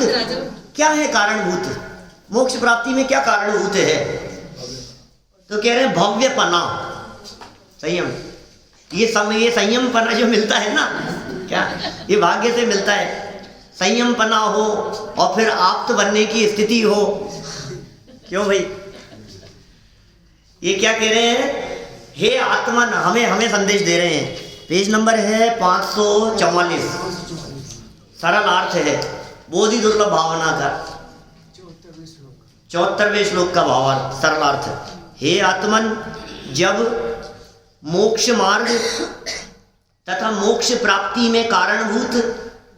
क्या है कारणभूत, मोक्ष प्राप्ति में क्या कारणभूत है, तो कह रहे हैं भव्यपना, संयम, ये संयम पना जो मिलता है ना, क्या ये भाग्य से मिलता है, संयम पना हो और फिर आप्त बनने की स्थिति हो। क्यों भाई, ये क्या कह रहे हैं, हे आत्मन, हमें संदेश दे रहे हैं। पेज नंबर है 544, सरल अर्थ है, बोधि दुर्लभ भावना का 74वें श्लोक का भावार्थ, सरल अर्थ। हे आत्मन, जब मोक्ष मार्ग तथा मोक्ष प्राप्ति में कारणभूत,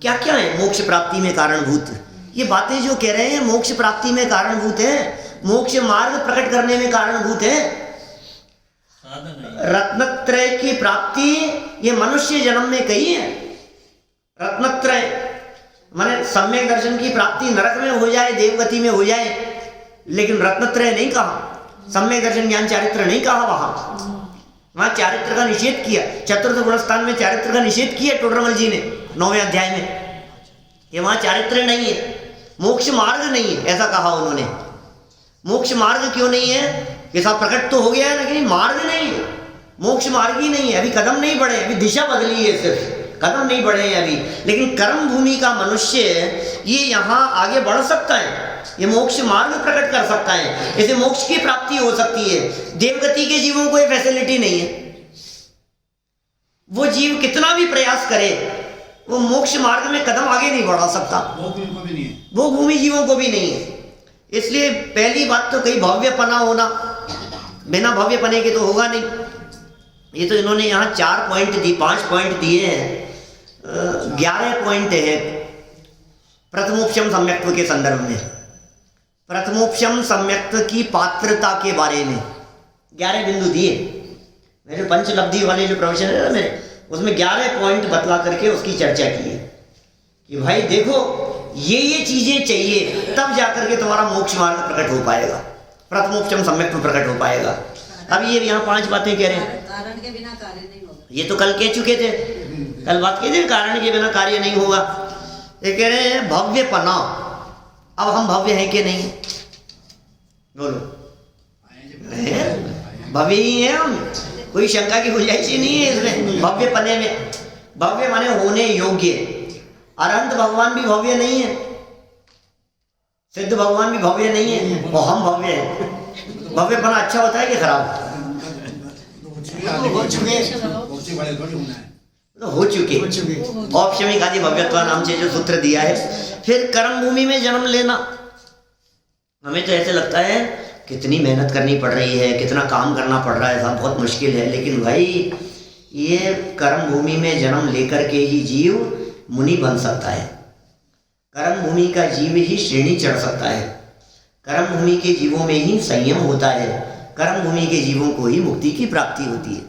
क्या क्या है मोक्ष प्राप्ति में कारणभूत, ये बातें जो कह रहे हैं मोक्ष प्राप्ति में कारणभूत है, मोक्ष मार्ग प्रकट करने में कारणभूत है। रत्नत्रय की प्राप्ति ये मनुष्य जन्म में कही है, रत्नत्रय माने सम्यक दर्शन की प्राप्ति नरक में हो जाए, देवगति में हो जाए, लेकिन रत्नत्रय नहीं कहा, सम्यक दर्शन ज्ञान चारित्र नहीं कहा, वहां चारित्र का निषेध किया, चतुर्थ गुणस्थान में चारित्र का निषेध किया टोडरमल जी ने 9वें अध्याय में, ये वहां चारित्र नहीं है, मोक्ष मार्ग नहीं है, ऐसा कहा उन्होंने। मोक्ष मार्ग क्यों नहीं है, ये सब प्रकट तो हो गया है, लेकिन मार्ग नहीं है, मोक्ष मार्ग ही नहीं है, अभी कदम नहीं बढ़े, अभी दिशा बदली है, सिर्फ कदम नहीं बढ़े हैं अभी। लेकिन कर्म भूमि का मनुष्य ये यहाँ आगे बढ़ सकता है, ये मोक्ष मार्ग प्रकट कर सकता है, इसे मोक्ष की प्राप्ति हो सकती है। देवगति के जीवों को ये फैसिलिटी नहीं है, वो जीव कितना भी प्रयास करे वो मोक्ष मार्ग में कदम आगे नहीं बढ़ा सकता, वो भूमि जीवों को भी नहीं है। इसलिए पहली बात तो कहीं भव्यपना होना, बिना भव्यपने के तो होगा नहीं। ये तो इन्होंने यहाँ 4 पॉइंट दी, 5 पॉइंट दिए हैं, 11 पॉइंट है प्रथमोपशम सम्यक्त्व के संदर्भ में। प्रथमोपशम सम्यक्त्व की पात्रता के बारे में 11 बिंदु दिए, मेरे पंचलब्धि वाले जो प्रोफेशन है ना मेरे, उसमें 11 पॉइंट बतला करके उसकी चर्चा की है कि भाई देखो ये चीजें चाहिए तब जाकर के तुम्हारा मोक्ष मार्ग प्रकट हो पाएगा, प्रथमोपशम सम्यक्त्व प्रकट हो पाएगा। अब ये यहाँ 5 बातें कह रहे हैं, कारण के बिना कार्य नहीं होगा, ये तो कल कह चुके थे, कल बात की थी कारण के बिना कार्य नहीं होगा। ये कह रहे हैं भव्यपना, अब हम भव्य हैं कि नहीं, बोलो भव्य ही हैं हम, कोई शंका की गुंजाइश ही नहीं है इसमें भव्य पने में। भव्य माने होने योग्य, अनंत भगवान भी भव्य नहीं है, सिद्ध भगवान भी भव्य नहीं है, और हम भव्य हैं। भव्यपना अच्छा होता है कि खराब, हो चुके औपशमिक आदि भव्यत्व नाम से जो सूत्र दिया है। फिर कर्म भूमि में जन्म लेना, हमें तो ऐसे लगता है कितनी मेहनत करनी पड़ रही है, कितना काम करना पड़ रहा है, सब बहुत मुश्किल है, लेकिन भाई ये कर्म भूमि में जन्म लेकर के ही जीव मुनि बन सकता है। कर्म भूमि का जीव ही श्रेणी चढ़ सकता है। कर्म भूमि के जीवों में ही संयम होता है। कर्म भूमि के जीवों को ही मुक्ति की प्राप्ति होती है।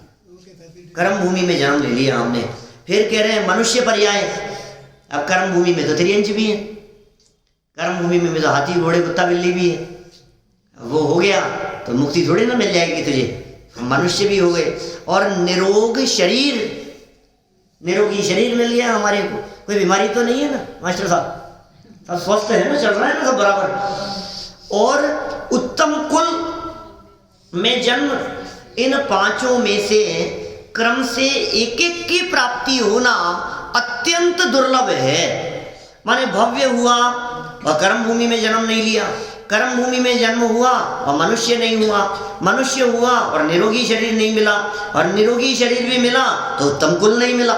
कर्म भूमि में जन्म ले लिया हमने, फिर कह रहे हैं मनुष्य पर्याय। अब कर्म भूमि में तो त्रियंच भी है, कर्म भूमि में तो हाथी घोड़े कुत्ता बिल्ली भी है। वो हो गया तो मुक्ति थोड़ी ना मिल जाएगी तुझे, मनुष्य भी हो गए। और निरोगी शरीर मिल गया हमारे को, कोई बीमारी तो नहीं है ना मास्टर साहब, सब स्वस्थ है ना, चल रहा है ना सब बराबर। और उत्तम कुल में जन्म, इन पांचों में से क्रम से एक एक की प्राप्ति होना अत्यंत दुर्लभ है। माने भव्य हुआ और कर्म भूमि में जन्म नहीं लिया, कर्म भूमि में जन्म हुआ और मनुष्य नहीं हुआ, मनुष्य हुआ और निरोगी शरीर नहीं मिला, और निरोगी शरीर भी मिला तो उत्तम कुल नहीं मिला।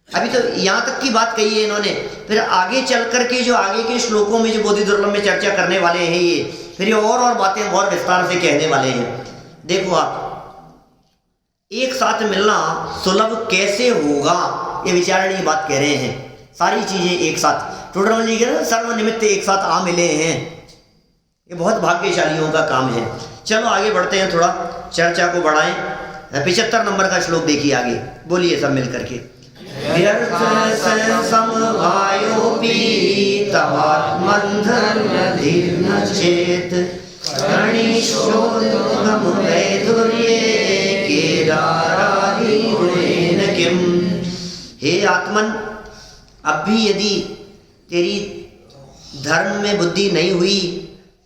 अभी तो यहाँ तक की बात कही है इन्होंने, फिर आगे चल करके जो आगे के श्लोकों में जो बोधि दुर्लभ में चर्चा करने वाले हैं ये, फिर ये और बातें और विस्तार से कहने वाले हैं। देखो आप, एक साथ मिलना सुलभ कैसे होगा, ये विचारणीय बात कह रहे हैं। सारी चीजें एक साथ, टोडरमल जी कह रहे सर्व निमित्त एक साथ आ मिले हैं, ये बहुत भाग्यशालियों का काम है। चलो आगे बढ़ते हैं, थोड़ा चर्चा को बढ़ाएं। 75 नंबर का श्लोक देखिए आगे, बोलिए सब मिल करके। हे आत्मन, अब भी यदि तेरी धर्म में बुद्धि नहीं हुई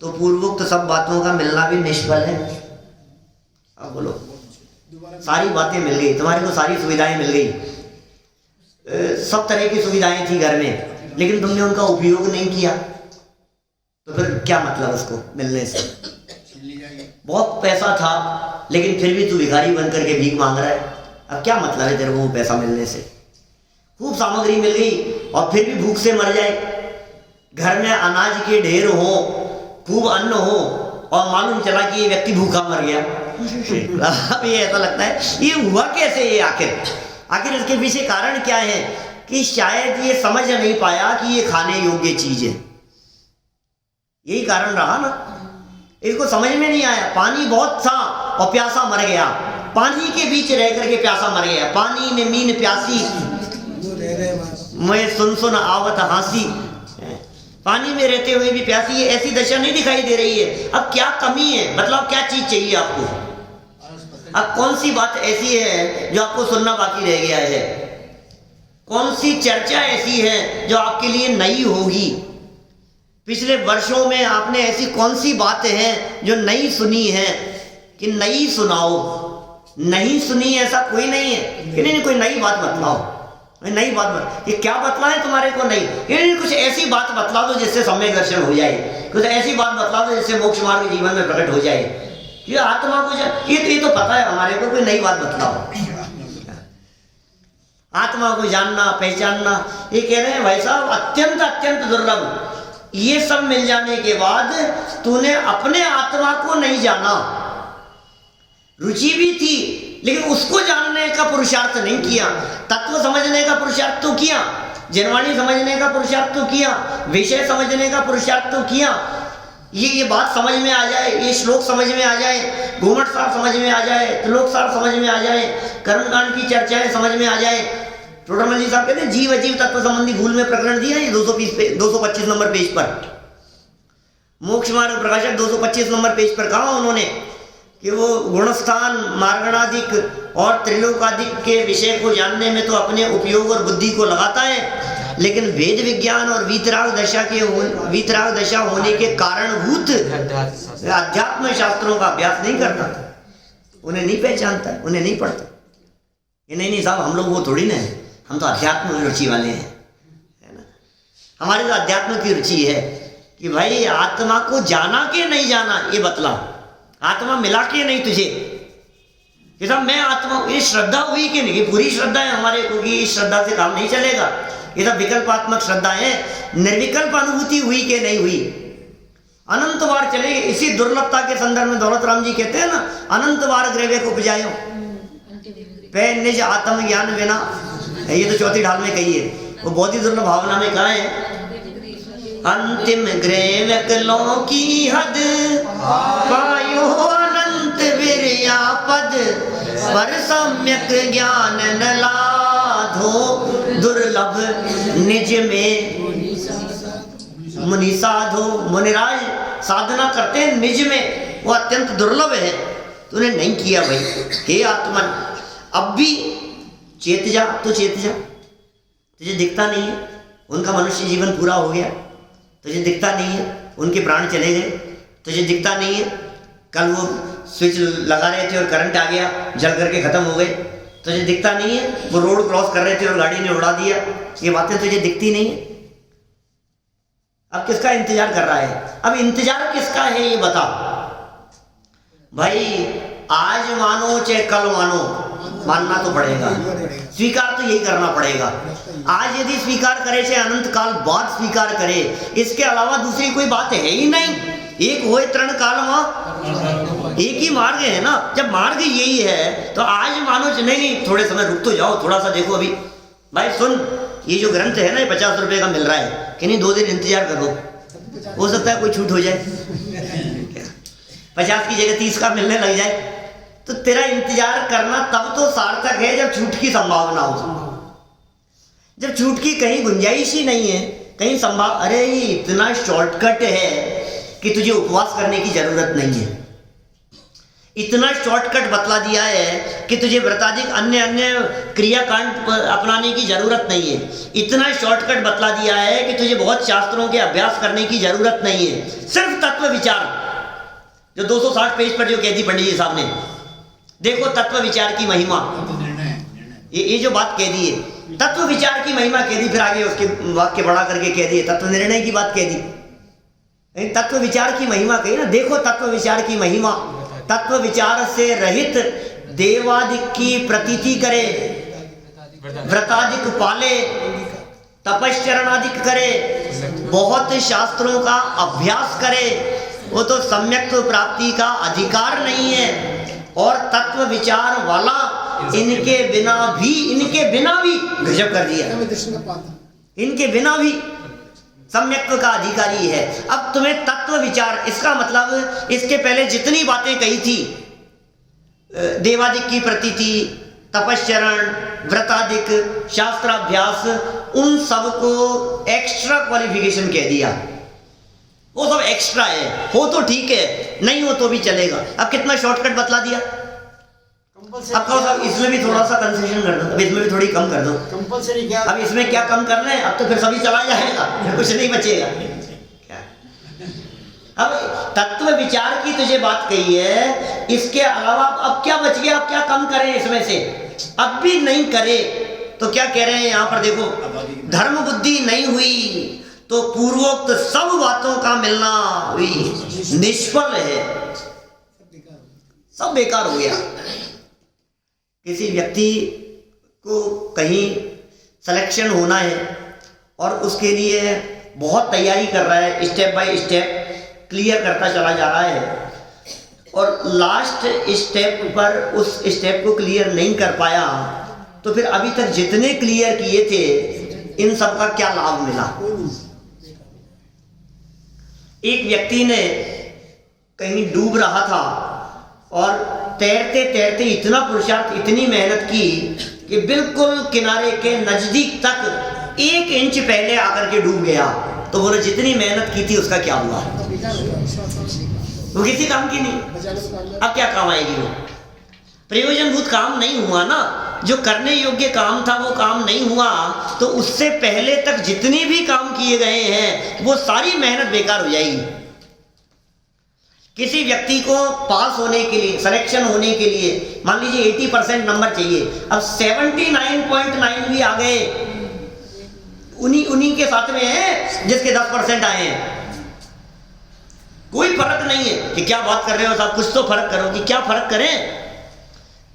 तो पूर्वोक्त सब बातों का मिलना भी निष्फल है। अब बोलो, सारी बातें मिल गई तुम्हारे को, सारी सुविधाएं मिल गई, सब तरह की सुविधाएं थी घर में, लेकिन तुमने उनका उपयोग नहीं किया, तो फिर क्या मतलब उसको मिलने से? बहुत पैसा था लेकिन फिर भी तू भिखारी बन करके भीख मांग रहा है, अब क्या मतलब है तेरे को वो पैसा मिलने से? खूब सामग्री मिल गई और फिर भी भूख से मर जाए, घर में अनाज के ढेर हो, खूब अन्न हो और मालूम चला कि ये व्यक्ति भूखा मर गया। अब ये ऐसा लगता है ये हुआ कैसे? ये आखिर इसके पीछे कारण क्या है कि शायद ये समझ नहीं पाया कि ये खाने योग्य चीज है। यही कारण रहा ना, इसको समझ में नहीं आया। पानी बहुत था और प्यासा मर गया, पानी के बीच रह करके प्यासा मर गया। पानी में मीन प्यासी, मैं सुन आवत हंसी, पानी में रहते हुए भी प्यासी, ये ऐसी दशा नहीं दिखाई दे रही है। अब क्या कमी है, मतलब क्या चीज चाहिए आपको? अब कौन सी बात ऐसी है जो आपको सुनना बाकी रह गया है? कौन सी चर्चा ऐसी है जो आपके लिए नई होगी? पिछले वर्षों में आपने ऐसी कौन सी बात है जो नई सुनी है कि नई सुनाओ? नहीं सुनी ऐसा कोई नहीं है कि नहीं कोई नई बात बतलाओ, नई बात बता। ये क्या बतलाए तुम्हारे को? नहीं, कुछ ऐसी बात बतला दो जिससे सम्यक दर्शन हो जाए, कुछ ऐसी बात बतला दो जिससे मोक्ष मार्ग जीवन में प्रकट हो जाए। ये आत्मा को ये तो पता है हमारे को, कोई नई बात बतलाओ। आत्मा को जानना पहचानना, ये कह रहे हैं भाई साहब अत्यंत अत्यंत दुर्लभ। ये सब मिल जाने के बाद तूने अपने आत्मा को नहीं जाना। रुचि भी थी लेकिन उसको जानने का पुरुषार्थ नहीं किया। तत्व समझने का पुरुषार्थ तो किया, जनवाणी समझने का पुरुषार्थ तो किया, विषय समझने का पुरुषार्थ तो किया। ये बात समझ में आ जाए, ये श्लोक समझ में आ जाए, घूमट सार समझ में आ जाए, त्रिलोक सार समझ में आ जाए, कर्मकांड की चर्चाएं समझ में आ जाए। टोडरमल जी साहब कहते हैं जीव अजीव तत्व संबंधी भूल में प्रकरण दिया है 225 नंबर पेज पर। मोक्ष मार्ग प्रकाशक 225 नंबर पेज पर कहा उन्होंने कि वो गुणस्थान मार्गणाधिक और त्रिलोकाधिक के विषय को जानने में तो अपने उपयोग और बुद्धि को लगाता है, लेकिन वेद विज्ञान और वीतराग दशा होने के कारणभूत अध्यात्म शास्त्रों का अभ्यास नहीं करता, उन्हें नहीं पहचानता, उन्हें नहीं पढ़ता। ये नहीं साहब हम लोग वो थोड़ी ना है, हम तो अध्यात्म की रुचि वाले हैं, है ना। हमारी तो अध्यात्म की रुचि है कि भाई आत्मा को जाना कि नहीं जाना ये बतला, आत्मा मिला के नहीं तुझे कि साहब मैं आत्मा, ये श्रद्धा हुई कि नहीं? पूरी श्रद्धा है हमारे को कि इस श्रद्धा से काम नहीं चलेगा, ये सब विकल्पात्मक श्रद्धा है। निर्विकल्प अनुभूति हुई कि नहीं हुई? अनंत बार चलेगी। इसी दुर्लभता के संदर्भ में दौलत राम जी कहते हैं ना, अनंत बार ग्रह को उपजायो, पे निज आत्मज्ञान बिना, ये तो चौथी ढाल में कही है। वो बहुत ही दुर्लभ भावना में कहा है, अंतिम गृह विकलों की हद पायो अनंत विरया पद, पर सम्यक ज्ञान न लाधो दुर्लभ निज में मुनि साधो। मुनिराज साधना करते हैं निज में, वो अत्यंत दुर्लभ है, तूने नहीं किया भाई। हे आत्मन, अब भी चेत जा, तो चेत जा। तुझे दिखता नहीं है उनका मनुष्य जीवन पूरा हो गया, तुझे दिखता नहीं है उनके प्राण चले गए, तुझे दिखता नहीं है कल वो स्विच लगा रहे थे और करंट आ गया, जल करके खत्म हो गए, तुझे दिखता नहीं है वो रोड क्रॉस कर रहे थे और गाड़ी ने उड़ा दिया। ये बातें तुझे दिखती नहीं है। अब किसका इंतजार कर रहा है? अब इंतजार किसका है ये बता भाई। आज मानो चाहे कल मानो, मानना तो पड़ेगा, स्वीकार तो यही करना पड़ेगा। आज यदि स्वीकार करे चाहे अनंत काल बाद स्वीकार करे, इसके अलावा दूसरी कोई बात है ही नहीं। एक होए तृण काल मां, एक ही मार्ग है ना। जब मार्ग यही है तो आज मानो नहीं, थोड़े समय रुक तो जाओ, थोड़ा सा देखो। अभी भाई सुन, ये जो ग्रंथ है ना, ये 50 रुपए का मिल रहा है कि नहीं, 2 दिन इंतजार करो, हो सकता है कोई छूट हो जाए, 50 की जगह 30 का मिलने लग जाए। तो तेरा इंतजार करना तब तो सार्थक है जब छूट की संभावना हो। जब छूट की कहीं गुंजाइश ही नहीं है, कहीं अरे ये इतना शॉर्टकट है कि तुझे उपवास करने की जरूरत नहीं है। इतना शॉर्टकट बतला दिया है कि तुझे व्रताधिक अन्य अन्य क्रियाकांड अपनाने की जरूरत नहीं है। इतना शॉर्टकट बतला दिया है कि तुझे बहुत शास्त्रों के अभ्यास करने की जरूरत नहीं है। सिर्फ तत्व विचार, जो 260 पेज पर जो कह दी पंडित जी साहब ने, देखो तत्व विचार की महिमा। ये जो बात कह दी है, तत्व विचार की महिमा कह दी, फिर आगे उसके वाक्य बढ़ा करके कह दिए तत्व निर्णय की बात कह दी। तत्व विचार की महिमा कही ना, देखो तत्व विचार की महिमा। तत्व विचार से रहित देवादिक की प्रतीति करे, व्रतादिक पाले, तपश्चरणादिक करे, बहुत शास्त्रों का अभ्यास करे, वो तो सम्यक प्राप्ति का अधिकार नहीं है। और तत्व विचार वाला इनके बिना भी गजब कर दिया, इनके बिना भी सम्यक्त्व का अधिकारी है। अब तुम्हें तत्व विचार, इसका मतलब इसके पहले जितनी बातें कही थी, देवादिक की प्रतीति, तपश्चरण, व्रतादिक, शास्त्राभ्यास, उन सब को एक्स्ट्रा क्वालिफिकेशन कह दिया। वो सब एक्स्ट्रा है, हो तो ठीक है, नहीं हो तो भी चलेगा। अब कितना शॉर्टकट बतला दिया। अब कहो साहब इसमें भी थोड़ा सा कंसेशन कर दो, अब इसमें भी थोड़ी कम कर दो। कंपलसरी क्या? अब इसमें क्या कम करना है? अब तो फिर सभी चला जाएगा, फिर कुछ नहीं बचेगा। क्या अब तत्व विचार की तुझे बात कही है, इसके अलावा अब क्या बच गया? अब क्या कम करें इसमें से? अब भी नहीं करे तो क्या कह रहे हैं यहाँ पर देखो, धर्म बुद्धि नहीं हुई तो पूर्वोक्त सब बातों का मिलना भी निष्फल है, सब बेकार हो गया। किसी व्यक्ति को कहीं सिलेक्शन होना है और उसके लिए बहुत तैयारी कर रहा है, स्टेप बाय स्टेप क्लियर करता चला जा रहा है, और लास्ट स्टेप पर उस स्टेप को क्लियर नहीं कर पाया, तो फिर अभी तक जितने क्लियर किए थे इन सब का क्या लाभ मिला? एक व्यक्ति ने कहीं डूब रहा था और तैरते तैरते इतना पुरुषार्थ, इतनी मेहनत की कि बिल्कुल किनारे के नजदीक तक 1 इंच पहले आकर के डूब गया। तो बोले जितनी मेहनत की थी उसका क्या हुआ? वो किसी काम की नहीं। अब क्या काम आएगी? वो प्रयोजनभूत काम नहीं हुआ ना। जो करने योग्य काम था वो काम नहीं हुआ, तो उससे पहले तक जितने भी काम किए गए हैं वो सारी मेहनत बेकार हो जाएगी। किसी व्यक्ति को पास होने के लिए, सिलेक्शन होने के लिए मान लीजिए 80% नंबर चाहिए, अब 79.9 भी आ गए, उन्हीं के साथ में है जिसके 10% आए हैं। कोई फर्क नहीं है कि क्या बात कर रहे हो साहब, कुछ तो फर्क करो। कि क्या फर्क करें?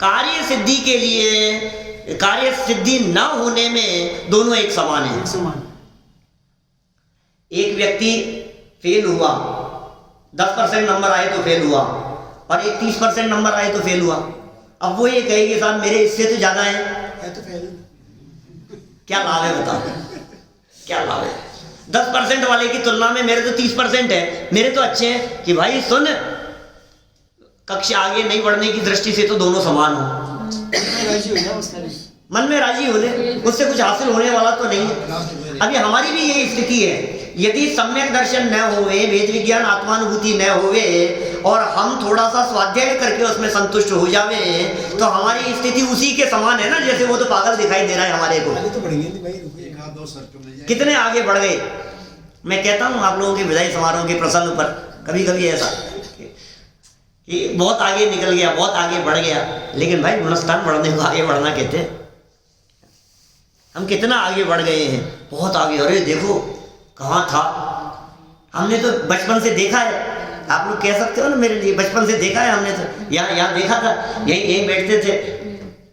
कार्य सिद्धि के लिए, कार्य सिद्धि न होने में दोनों एक समान है। एक व्यक्ति फेल हुआ, 10% नंबर आए तो फेल हुआ, और एक 30% नंबर आए तो फेल हुआ। अब वो ये कहेगी साहब मेरे इससे तो ज्यादा है, तो पहले क्या लाभ है बताओ, क्या लाभ है? 10% वाले की तुलना में मेरे तो 30% है, मेरे तो अच्छे हैं। कि भाई सुन, कक्षा आगे नहीं बढ़ने की दृष्टि से तो दोनों समान हो, राजी हो जाओ उसका नहीं। मन में राजी हो ले, उससे कुछ हासिल होने वाला तो नहीं है। अभी हमारी भी यही स्थिति है, यदि सम्यक दर्शन न होवे, वेद विज्ञान आत्मानुभूति न होवे और हम थोड़ा सा स्वाध्याय करके उसमें संतुष्ट हो जावे तो हमारी स्थिति उसी के समान है ना, जैसे वो तो पागल दिखाई दे रहा है हमारे को। आगे तो बढ़ेंगे नहीं भाई, रुको। एक आध दो सर्कल मिल जाए। कितने आगे बढ़ गए। मैं कहता हूँ आप लोगों के विदाई समारोह के प्रसंग पर कभी कभी ऐसा कि बहुत आगे निकल गया, बहुत आगे बढ़ गया, लेकिन भाई गुणस्थान बढ़ने को आगे बढ़ना कहते हैं। हम कितना आगे बढ़ गए हैं, बहुत आगे। अरे देखो कहाँ था, हमने तो बचपन से देखा है। आप लोग कह सकते हो ना मेरे लिए, बचपन से देखा है हमने तो, यहाँ देखा था, यहीं बैठते थे,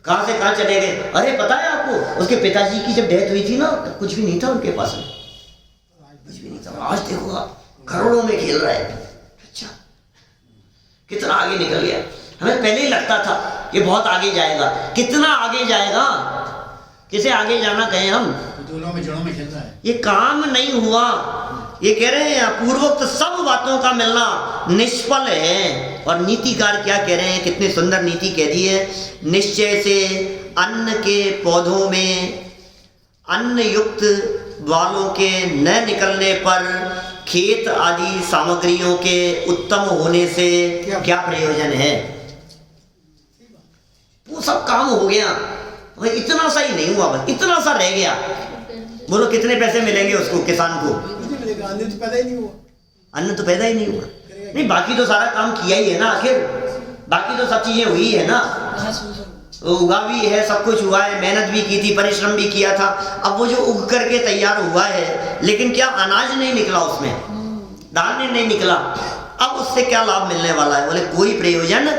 कहाँ से कहाँ चले गए। अरे पता है आपको, उसके पिताजी की जब डेथ हुई थी ना, तब कुछ भी नहीं था उनके पास में, कुछ भी नहीं था। आज देखो आप करोड़ों में खेल रहा है। अच्छा, कितना आगे निकल गया। हमें पहले ही लगता था ये बहुत आगे जाएगा, कितना आगे जाएगा, किसे आगे जाना कहें हम, दोनों में जड़ों में खेल रहा है। ये काम नहीं हुआ। ये कह रहे हैं पूर्वोक्त सब बातों का मिलना निष्फल है। और नीतिकार क्या कह रहे हैं, कितनी सुंदर नीति कह दी है। निश्चय से अन्न के पौधों में अन्न युक्त बालों के न निकलने पर खेत आदि सामग्रियों के उत्तम होने से क्या प्रयोजन है। वो सब काम हो गया, भाई इतना सा ही नहीं हुआ, बस इतना सा रह गया। बोलो कितने पैसे मिलेंगे उसको, किसान को? अन्न तो पैदा ही नहीं हुआ, अन्न तो पैदा ही नहीं हुआ। नहीं, बाकी तो सारा काम किया ही है ना, आखिर बाकी तो सब चीजें हुई है ना, उगा भी है, सब कुछ हुआ है, मेहनत भी की थी, परिश्रम भी किया था। अब वो जो उग करके तैयार हुआ है, लेकिन क्या अनाज नहीं निकला उसमें, धान्य नहीं निकला, अब उससे क्या लाभ मिलने वाला है? बोले कोई प्रयोजन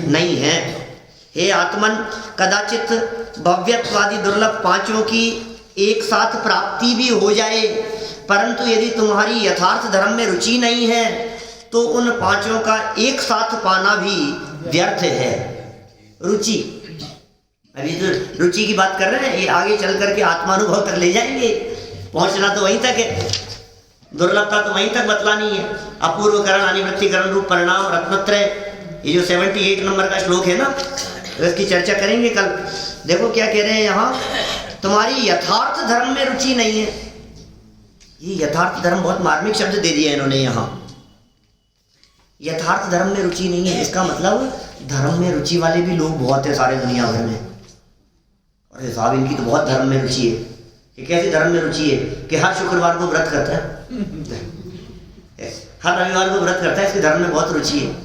नहीं है। हे आत्मन, कदाचित भव्यत्वादि दुर्लभ पांचों की एक साथ प्राप्ति भी हो जाए, परंतु यदि तुम्हारी यथार्थ धर्म में रुचि नहीं है तो उन पांचों का एक साथ पाना भी व्यर्थ है। रुचि, अभी तो रुचि की बात कर रहे हैं, ये आगे चल करके आत्मानुभव तक ले जाएंगे, पहुंचना तो वहीं तक है, दुर्लभता तो वहीं तक बतलानी है। अपूर्वकरण, अनिवृत्तिकरण रूप परिणाम, रत्नत्रय, ये जो 78 नंबर का श्लोक है ना, इसकी चर्चा करेंगे कल। देखो क्या कह रहे हैं यहाँ, तुम्हारी यथार्थ धर्म में रुचि नहीं है। ये यथार्थ धर्म बहुत मार्मिक शब्द दे दिया इन्होंने यहाँ। यथार्थ धर्म में रुचि नहीं है, इसका मतलब धर्म में रुचि वाले भी लोग बहुत है सारे दुनिया भर में। अरे साहब इनकी तो बहुत धर्म में रुचि है। ये कैसे धर्म में रुचि है कि हर शुक्रवार को व्रत करता है, हर रविवार को व्रत करता है, इसके धर्म में बहुत रुचि है।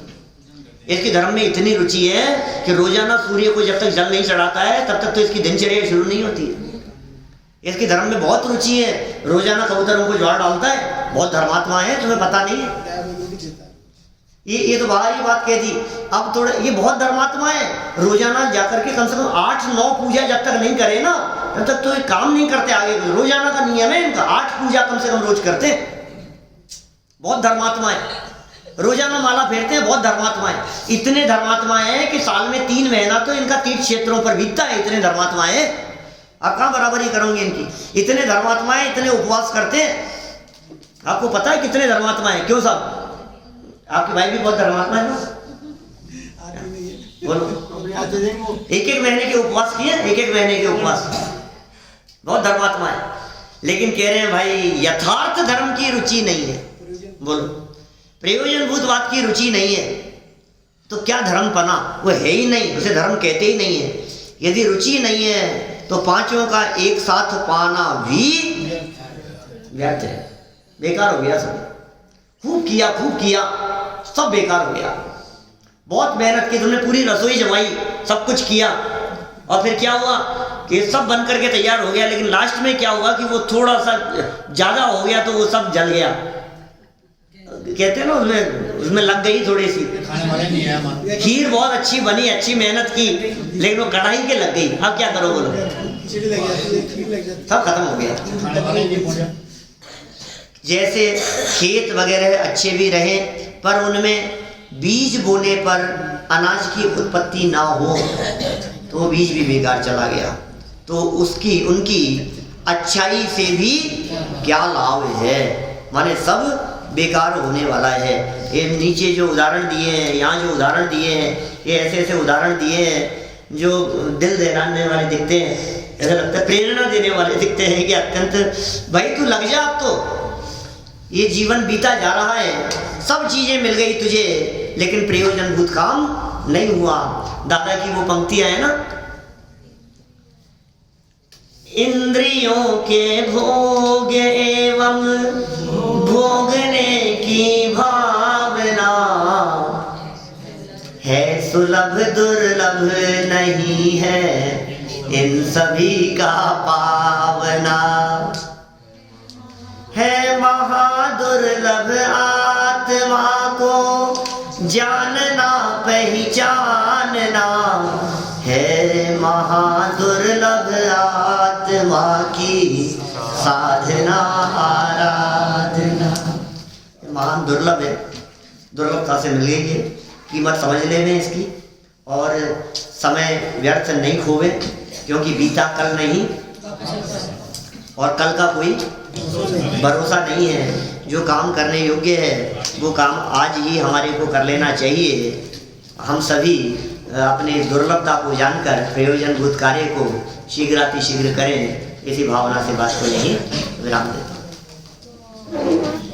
इसकी धर्म में इतनी रुचि है कि रोजाना सूर्य को जब तक जल नहीं चढ़ाता है तब तक तो इसकी दिनचर्या शुरू नहीं होती है। इसकी धर्म में बहुत रुचि है, रोजाना कबूतरों को ज्वार डालता है, बहुत धर्मात्मा है, तुम्हें पता नहीं है। ये तो बाहर ही बात कह दी। अब थोड़ा ये बहुत धर्मात्मा है, रोजाना जाकर के कम से कम 8-9 पूजा जब तक नहीं करे ना तब तक तो ये काम नहीं करते आगे। रोजाना का नियम है इनका, 8 पूजा कम से कम रोज करते हैं। बहुत धर्मात्मा है, रोजाना माला फेरते हैं, बहुत धर्मात्मा है। इतने धर्मात्मा है कि साल में 3 महीना तो इनका तीर्थ क्षेत्रों पर बीतता है। इतने धर्मात्मा है, आप कहाँ बराबरी करोगे इनकी। इतने धर्मात्मा है, इतने उपवास करते हैं। आपको पता है कितने धर्मात्मा है? क्यों साहब, आपके भाई भी बहुत धर्मात्मा है ना? बोलो, 1-1 महीने के उपवास किए, 1-1 महीने के उपवास, बहुत धर्मात्मा है। लेकिन कह रहे हैं भाई यथार्थ धर्म की रुचि नहीं है। बोलो, प्रयोजनभूत बात की रुचि नहीं है तो क्या धर्म पना, वो है ही नहीं, उसे धर्म कहते ही नहीं है। यदि रुचि नहीं है तो पांचों का एक साथ पाना भी व्यर्थ है, बेकार हो गया सब। खूब किया सब बेकार हो गया। बहुत मेहनत की तुमने, पूरी रसोई जमाई, सब कुछ किया, और फिर क्या हुआ कि सब बन करके तैयार हो गया, लेकिन लास्ट में क्या हुआ कि वो थोड़ा सा ज्यादा हो गया तो वो सब जल गया। कहते हैं ना उसमें लग गई थोड़ी सी। खाने वाले नहीं है हमारे। खीर बहुत अच्छी बनी, अच्छी मेहनत की, लेकिन वो कढ़ाई के लग गई। अब क्या करो बोलो, सब खत्म हो गया। खाने वाले नहीं पहुंचा। जैसे खेत वगैरह अच्छे भी रहे पर उनमें बीज बोने पर अनाज की उत्पत्ति ना हो तो वो बीज भी बेकार चला गया, तो उसकी उनकी अच्छाई से भी क्या लाभ है, माने सब बेकार होने वाला है। ये नीचे जो उदाहरण दिए हैं, यहाँ जो उदाहरण दिए हैं, ये ऐसे ऐसे उदाहरण दिए हैं जो दिल दहलाने वाले दिखते हैं, ऐसा लगता है प्रेरणा देने वाले दिखते हैं कि अत्यंत भाई तू लग जा, अब तो ये जीवन बीता जा रहा है, सब चीज़ें मिल गई तुझे लेकिन प्रयोजनभूत काम नहीं हुआ। दादा की वो पंक्तियां है ना, इंद्रियों के भोग एवं भोगने की भावना है सुलभ दुर्लभ नहीं है इन सभी का पावना, है महादुर्लभ आत्मा को जानना पहचानना, है महादुर्लभ आत्मा की साधना आराधना। महान दुर्लभ है, दुर्लभता से मिल गई है, कीमत समझ लेना इसकी और समय व्यर्थ नहीं खोवे, क्योंकि बीता कल नहीं और कल का कोई भरोसा नहीं है। जो काम करने योग्य है वो काम आज ही हमारे को कर लेना चाहिए। हम सभी अपनी दुर्लभता को जानकर प्रयोजनभूत कार्य को शीघ्रातिशीघ्र करें, इसी भावना से बात को यहीं विराम देता हूँ।